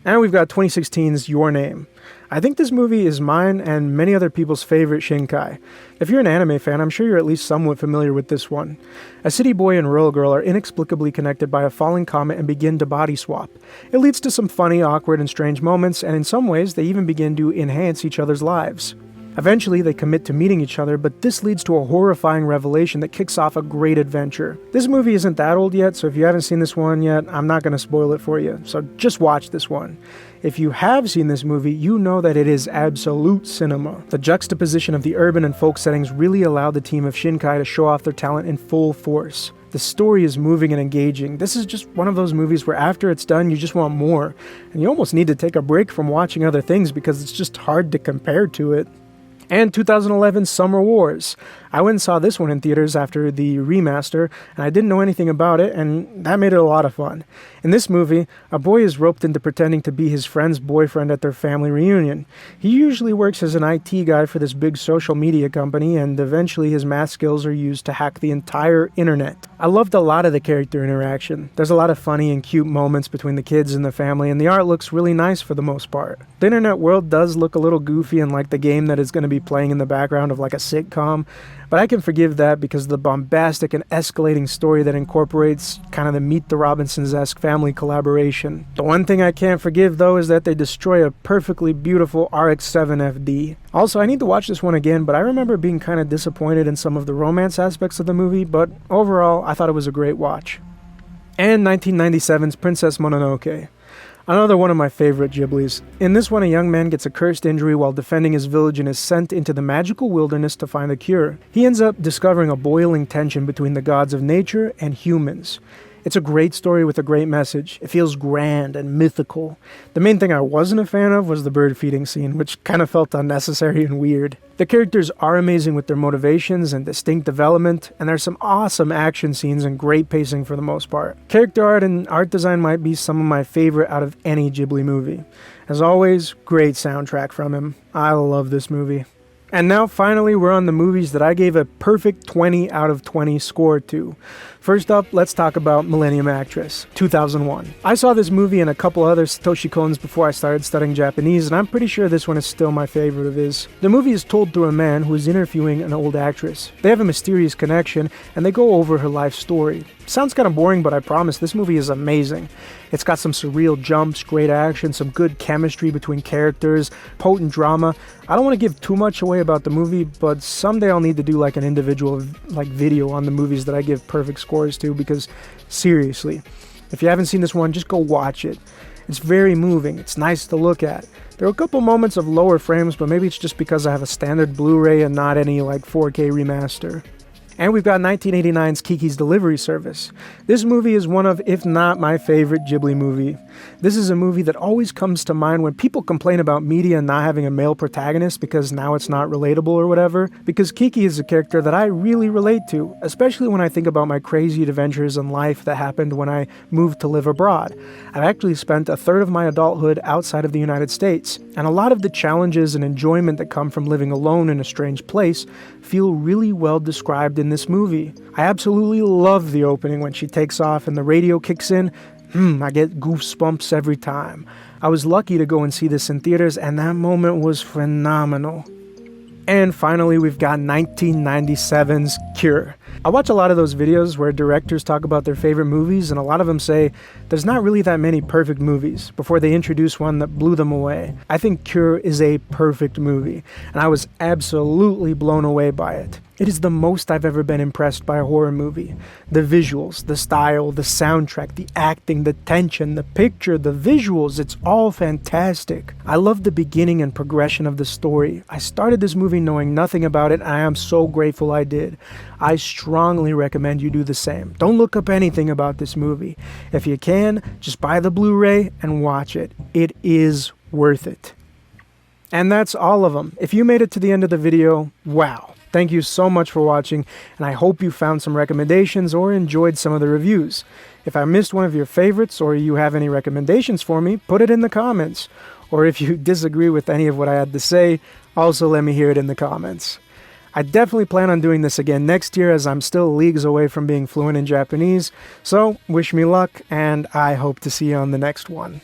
And we've got 2016's Your Name. I think this movie is mine and many other people's favorite Shinkai. If you're an anime fan, I'm sure you're at least somewhat familiar with this one. A city boy and rural girl are inexplicably connected by a falling comet and begin to body swap. It leads to some funny, awkward, and strange moments, and in some ways, they even begin to enhance each other's lives. Eventually, they commit to meeting each other, but this leads to a horrifying revelation that kicks off a great adventure. This movie isn't that old yet, so if you haven't seen this one yet, I'm not going to spoil it for you, so just watch this one. If you have seen this movie, you know that it is absolute cinema. The juxtaposition of the urban and folk settings really allowed the team of Shinkai to show off their talent in full force. The story is moving and engaging. This is just one of those movies where after it's done, you just want more, and you almost need to take a break from watching other things because it's just hard to compare to it. And 2011's Summer Wars. I went and saw this one in theaters after the remaster, and I didn't know anything about it, and that made it a lot of fun. In this movie, a boy is roped into pretending to be his friend's boyfriend at their family reunion. He usually works as an IT guy for this big social media company, and eventually his math skills are used to hack the entire internet. I loved a lot of the character interaction. There's a lot of funny and cute moments between the kids and the family, and the art looks really nice for the most part. The internet world does look a little goofy and like the game that is going to be playing in the background of like a sitcom, but I can forgive that because of the bombastic and escalating story that incorporates kind of the Meet the Robinsons-esque family collaboration. The one thing I can't forgive though is that they destroy a perfectly beautiful RX-7 FD. Also, I need to watch this one again, but I remember being kind of disappointed in some of the romance aspects of the movie, but overall, I thought it was a great watch. And 1997's Princess Mononoke. Another one of my favorite Ghiblis. In this one, a young man gets a cursed injury while defending his village and is sent into the magical wilderness to find a cure. He ends up discovering a boiling tension between the gods of nature and humans. It's a great story with a great message. It feels grand and mythical. The main thing I wasn't a fan of was the bird feeding scene, which kind of felt unnecessary and weird. The characters are amazing with their motivations and distinct development, and there's some awesome action scenes and great pacing for the most part. Character art and art design might be some of my favorite out of any Ghibli movie. As always, great soundtrack from him. I love this movie. And now finally we're on the movies that I gave a perfect 20 out of 20 score to. First up, let's talk about Millennium Actress, 2001. I saw this movie and a couple other Satoshi Kons before I started studying Japanese, and I'm pretty sure this one is still my favorite of his. The movie is told through a man who is interviewing an old actress. They have a mysterious connection, and they go over her life story. Sounds kind of boring, but I promise this movie is amazing. It's got some surreal jumps, great action, some good chemistry between characters, potent drama. I don't want to give too much away about the movie, but someday I'll need to do like an individual video on the movies that I give perfect scores to, because seriously, if you haven't seen this one, just go watch it. It's very moving. It's nice to look at. There are a couple moments of lower frames, but maybe it's just because I have a standard Blu-ray and not any like 4K remaster. And we've got 1989's Kiki's Delivery Service. This movie is one of, if not my favorite Ghibli movie. This is a movie that always comes to mind when people complain about media not having a male protagonist because now it's not relatable or whatever, because Kiki is a character that I really relate to, especially when I think about my crazy adventures in life that happened when I moved to live abroad. I've actually spent a third of my adulthood outside of the United States, and a lot of the challenges and enjoyment that come from living alone in a strange place feel really well described in this movie. I absolutely love the opening when she takes off and the radio kicks in. I get goosebumps every time. I was lucky to go and see this in theaters, and that moment was phenomenal. And finally, we've got 1997's Cure. I watch a lot of those videos where directors talk about their favorite movies, and a lot of them say there's not really that many perfect movies before they introduce one that blew them away. I think Cure is a perfect movie, and I was absolutely blown away by it. It is the most I've ever been impressed by a horror movie. The visuals, the style, the soundtrack, the acting, the tension, the picture, the visuals, it's all fantastic. I love the beginning and progression of the story. I started this movie knowing nothing about it, and I am so grateful I did. I strongly recommend you do the same. Don't look up anything about this movie. If you can, just buy the Blu-ray and watch it. It is worth it. And that's all of them. If you made it to the end of the video, wow. Thank you so much for watching, and I hope you found some recommendations or enjoyed some of the reviews. If I missed one of your favorites or you have any recommendations for me, put it in the comments. Or if you disagree with any of what I had to say, also let me hear it in the comments. I definitely plan on doing this again next year, as I'm still leagues away from being fluent in Japanese, so wish me luck, and I hope to see you on the next one.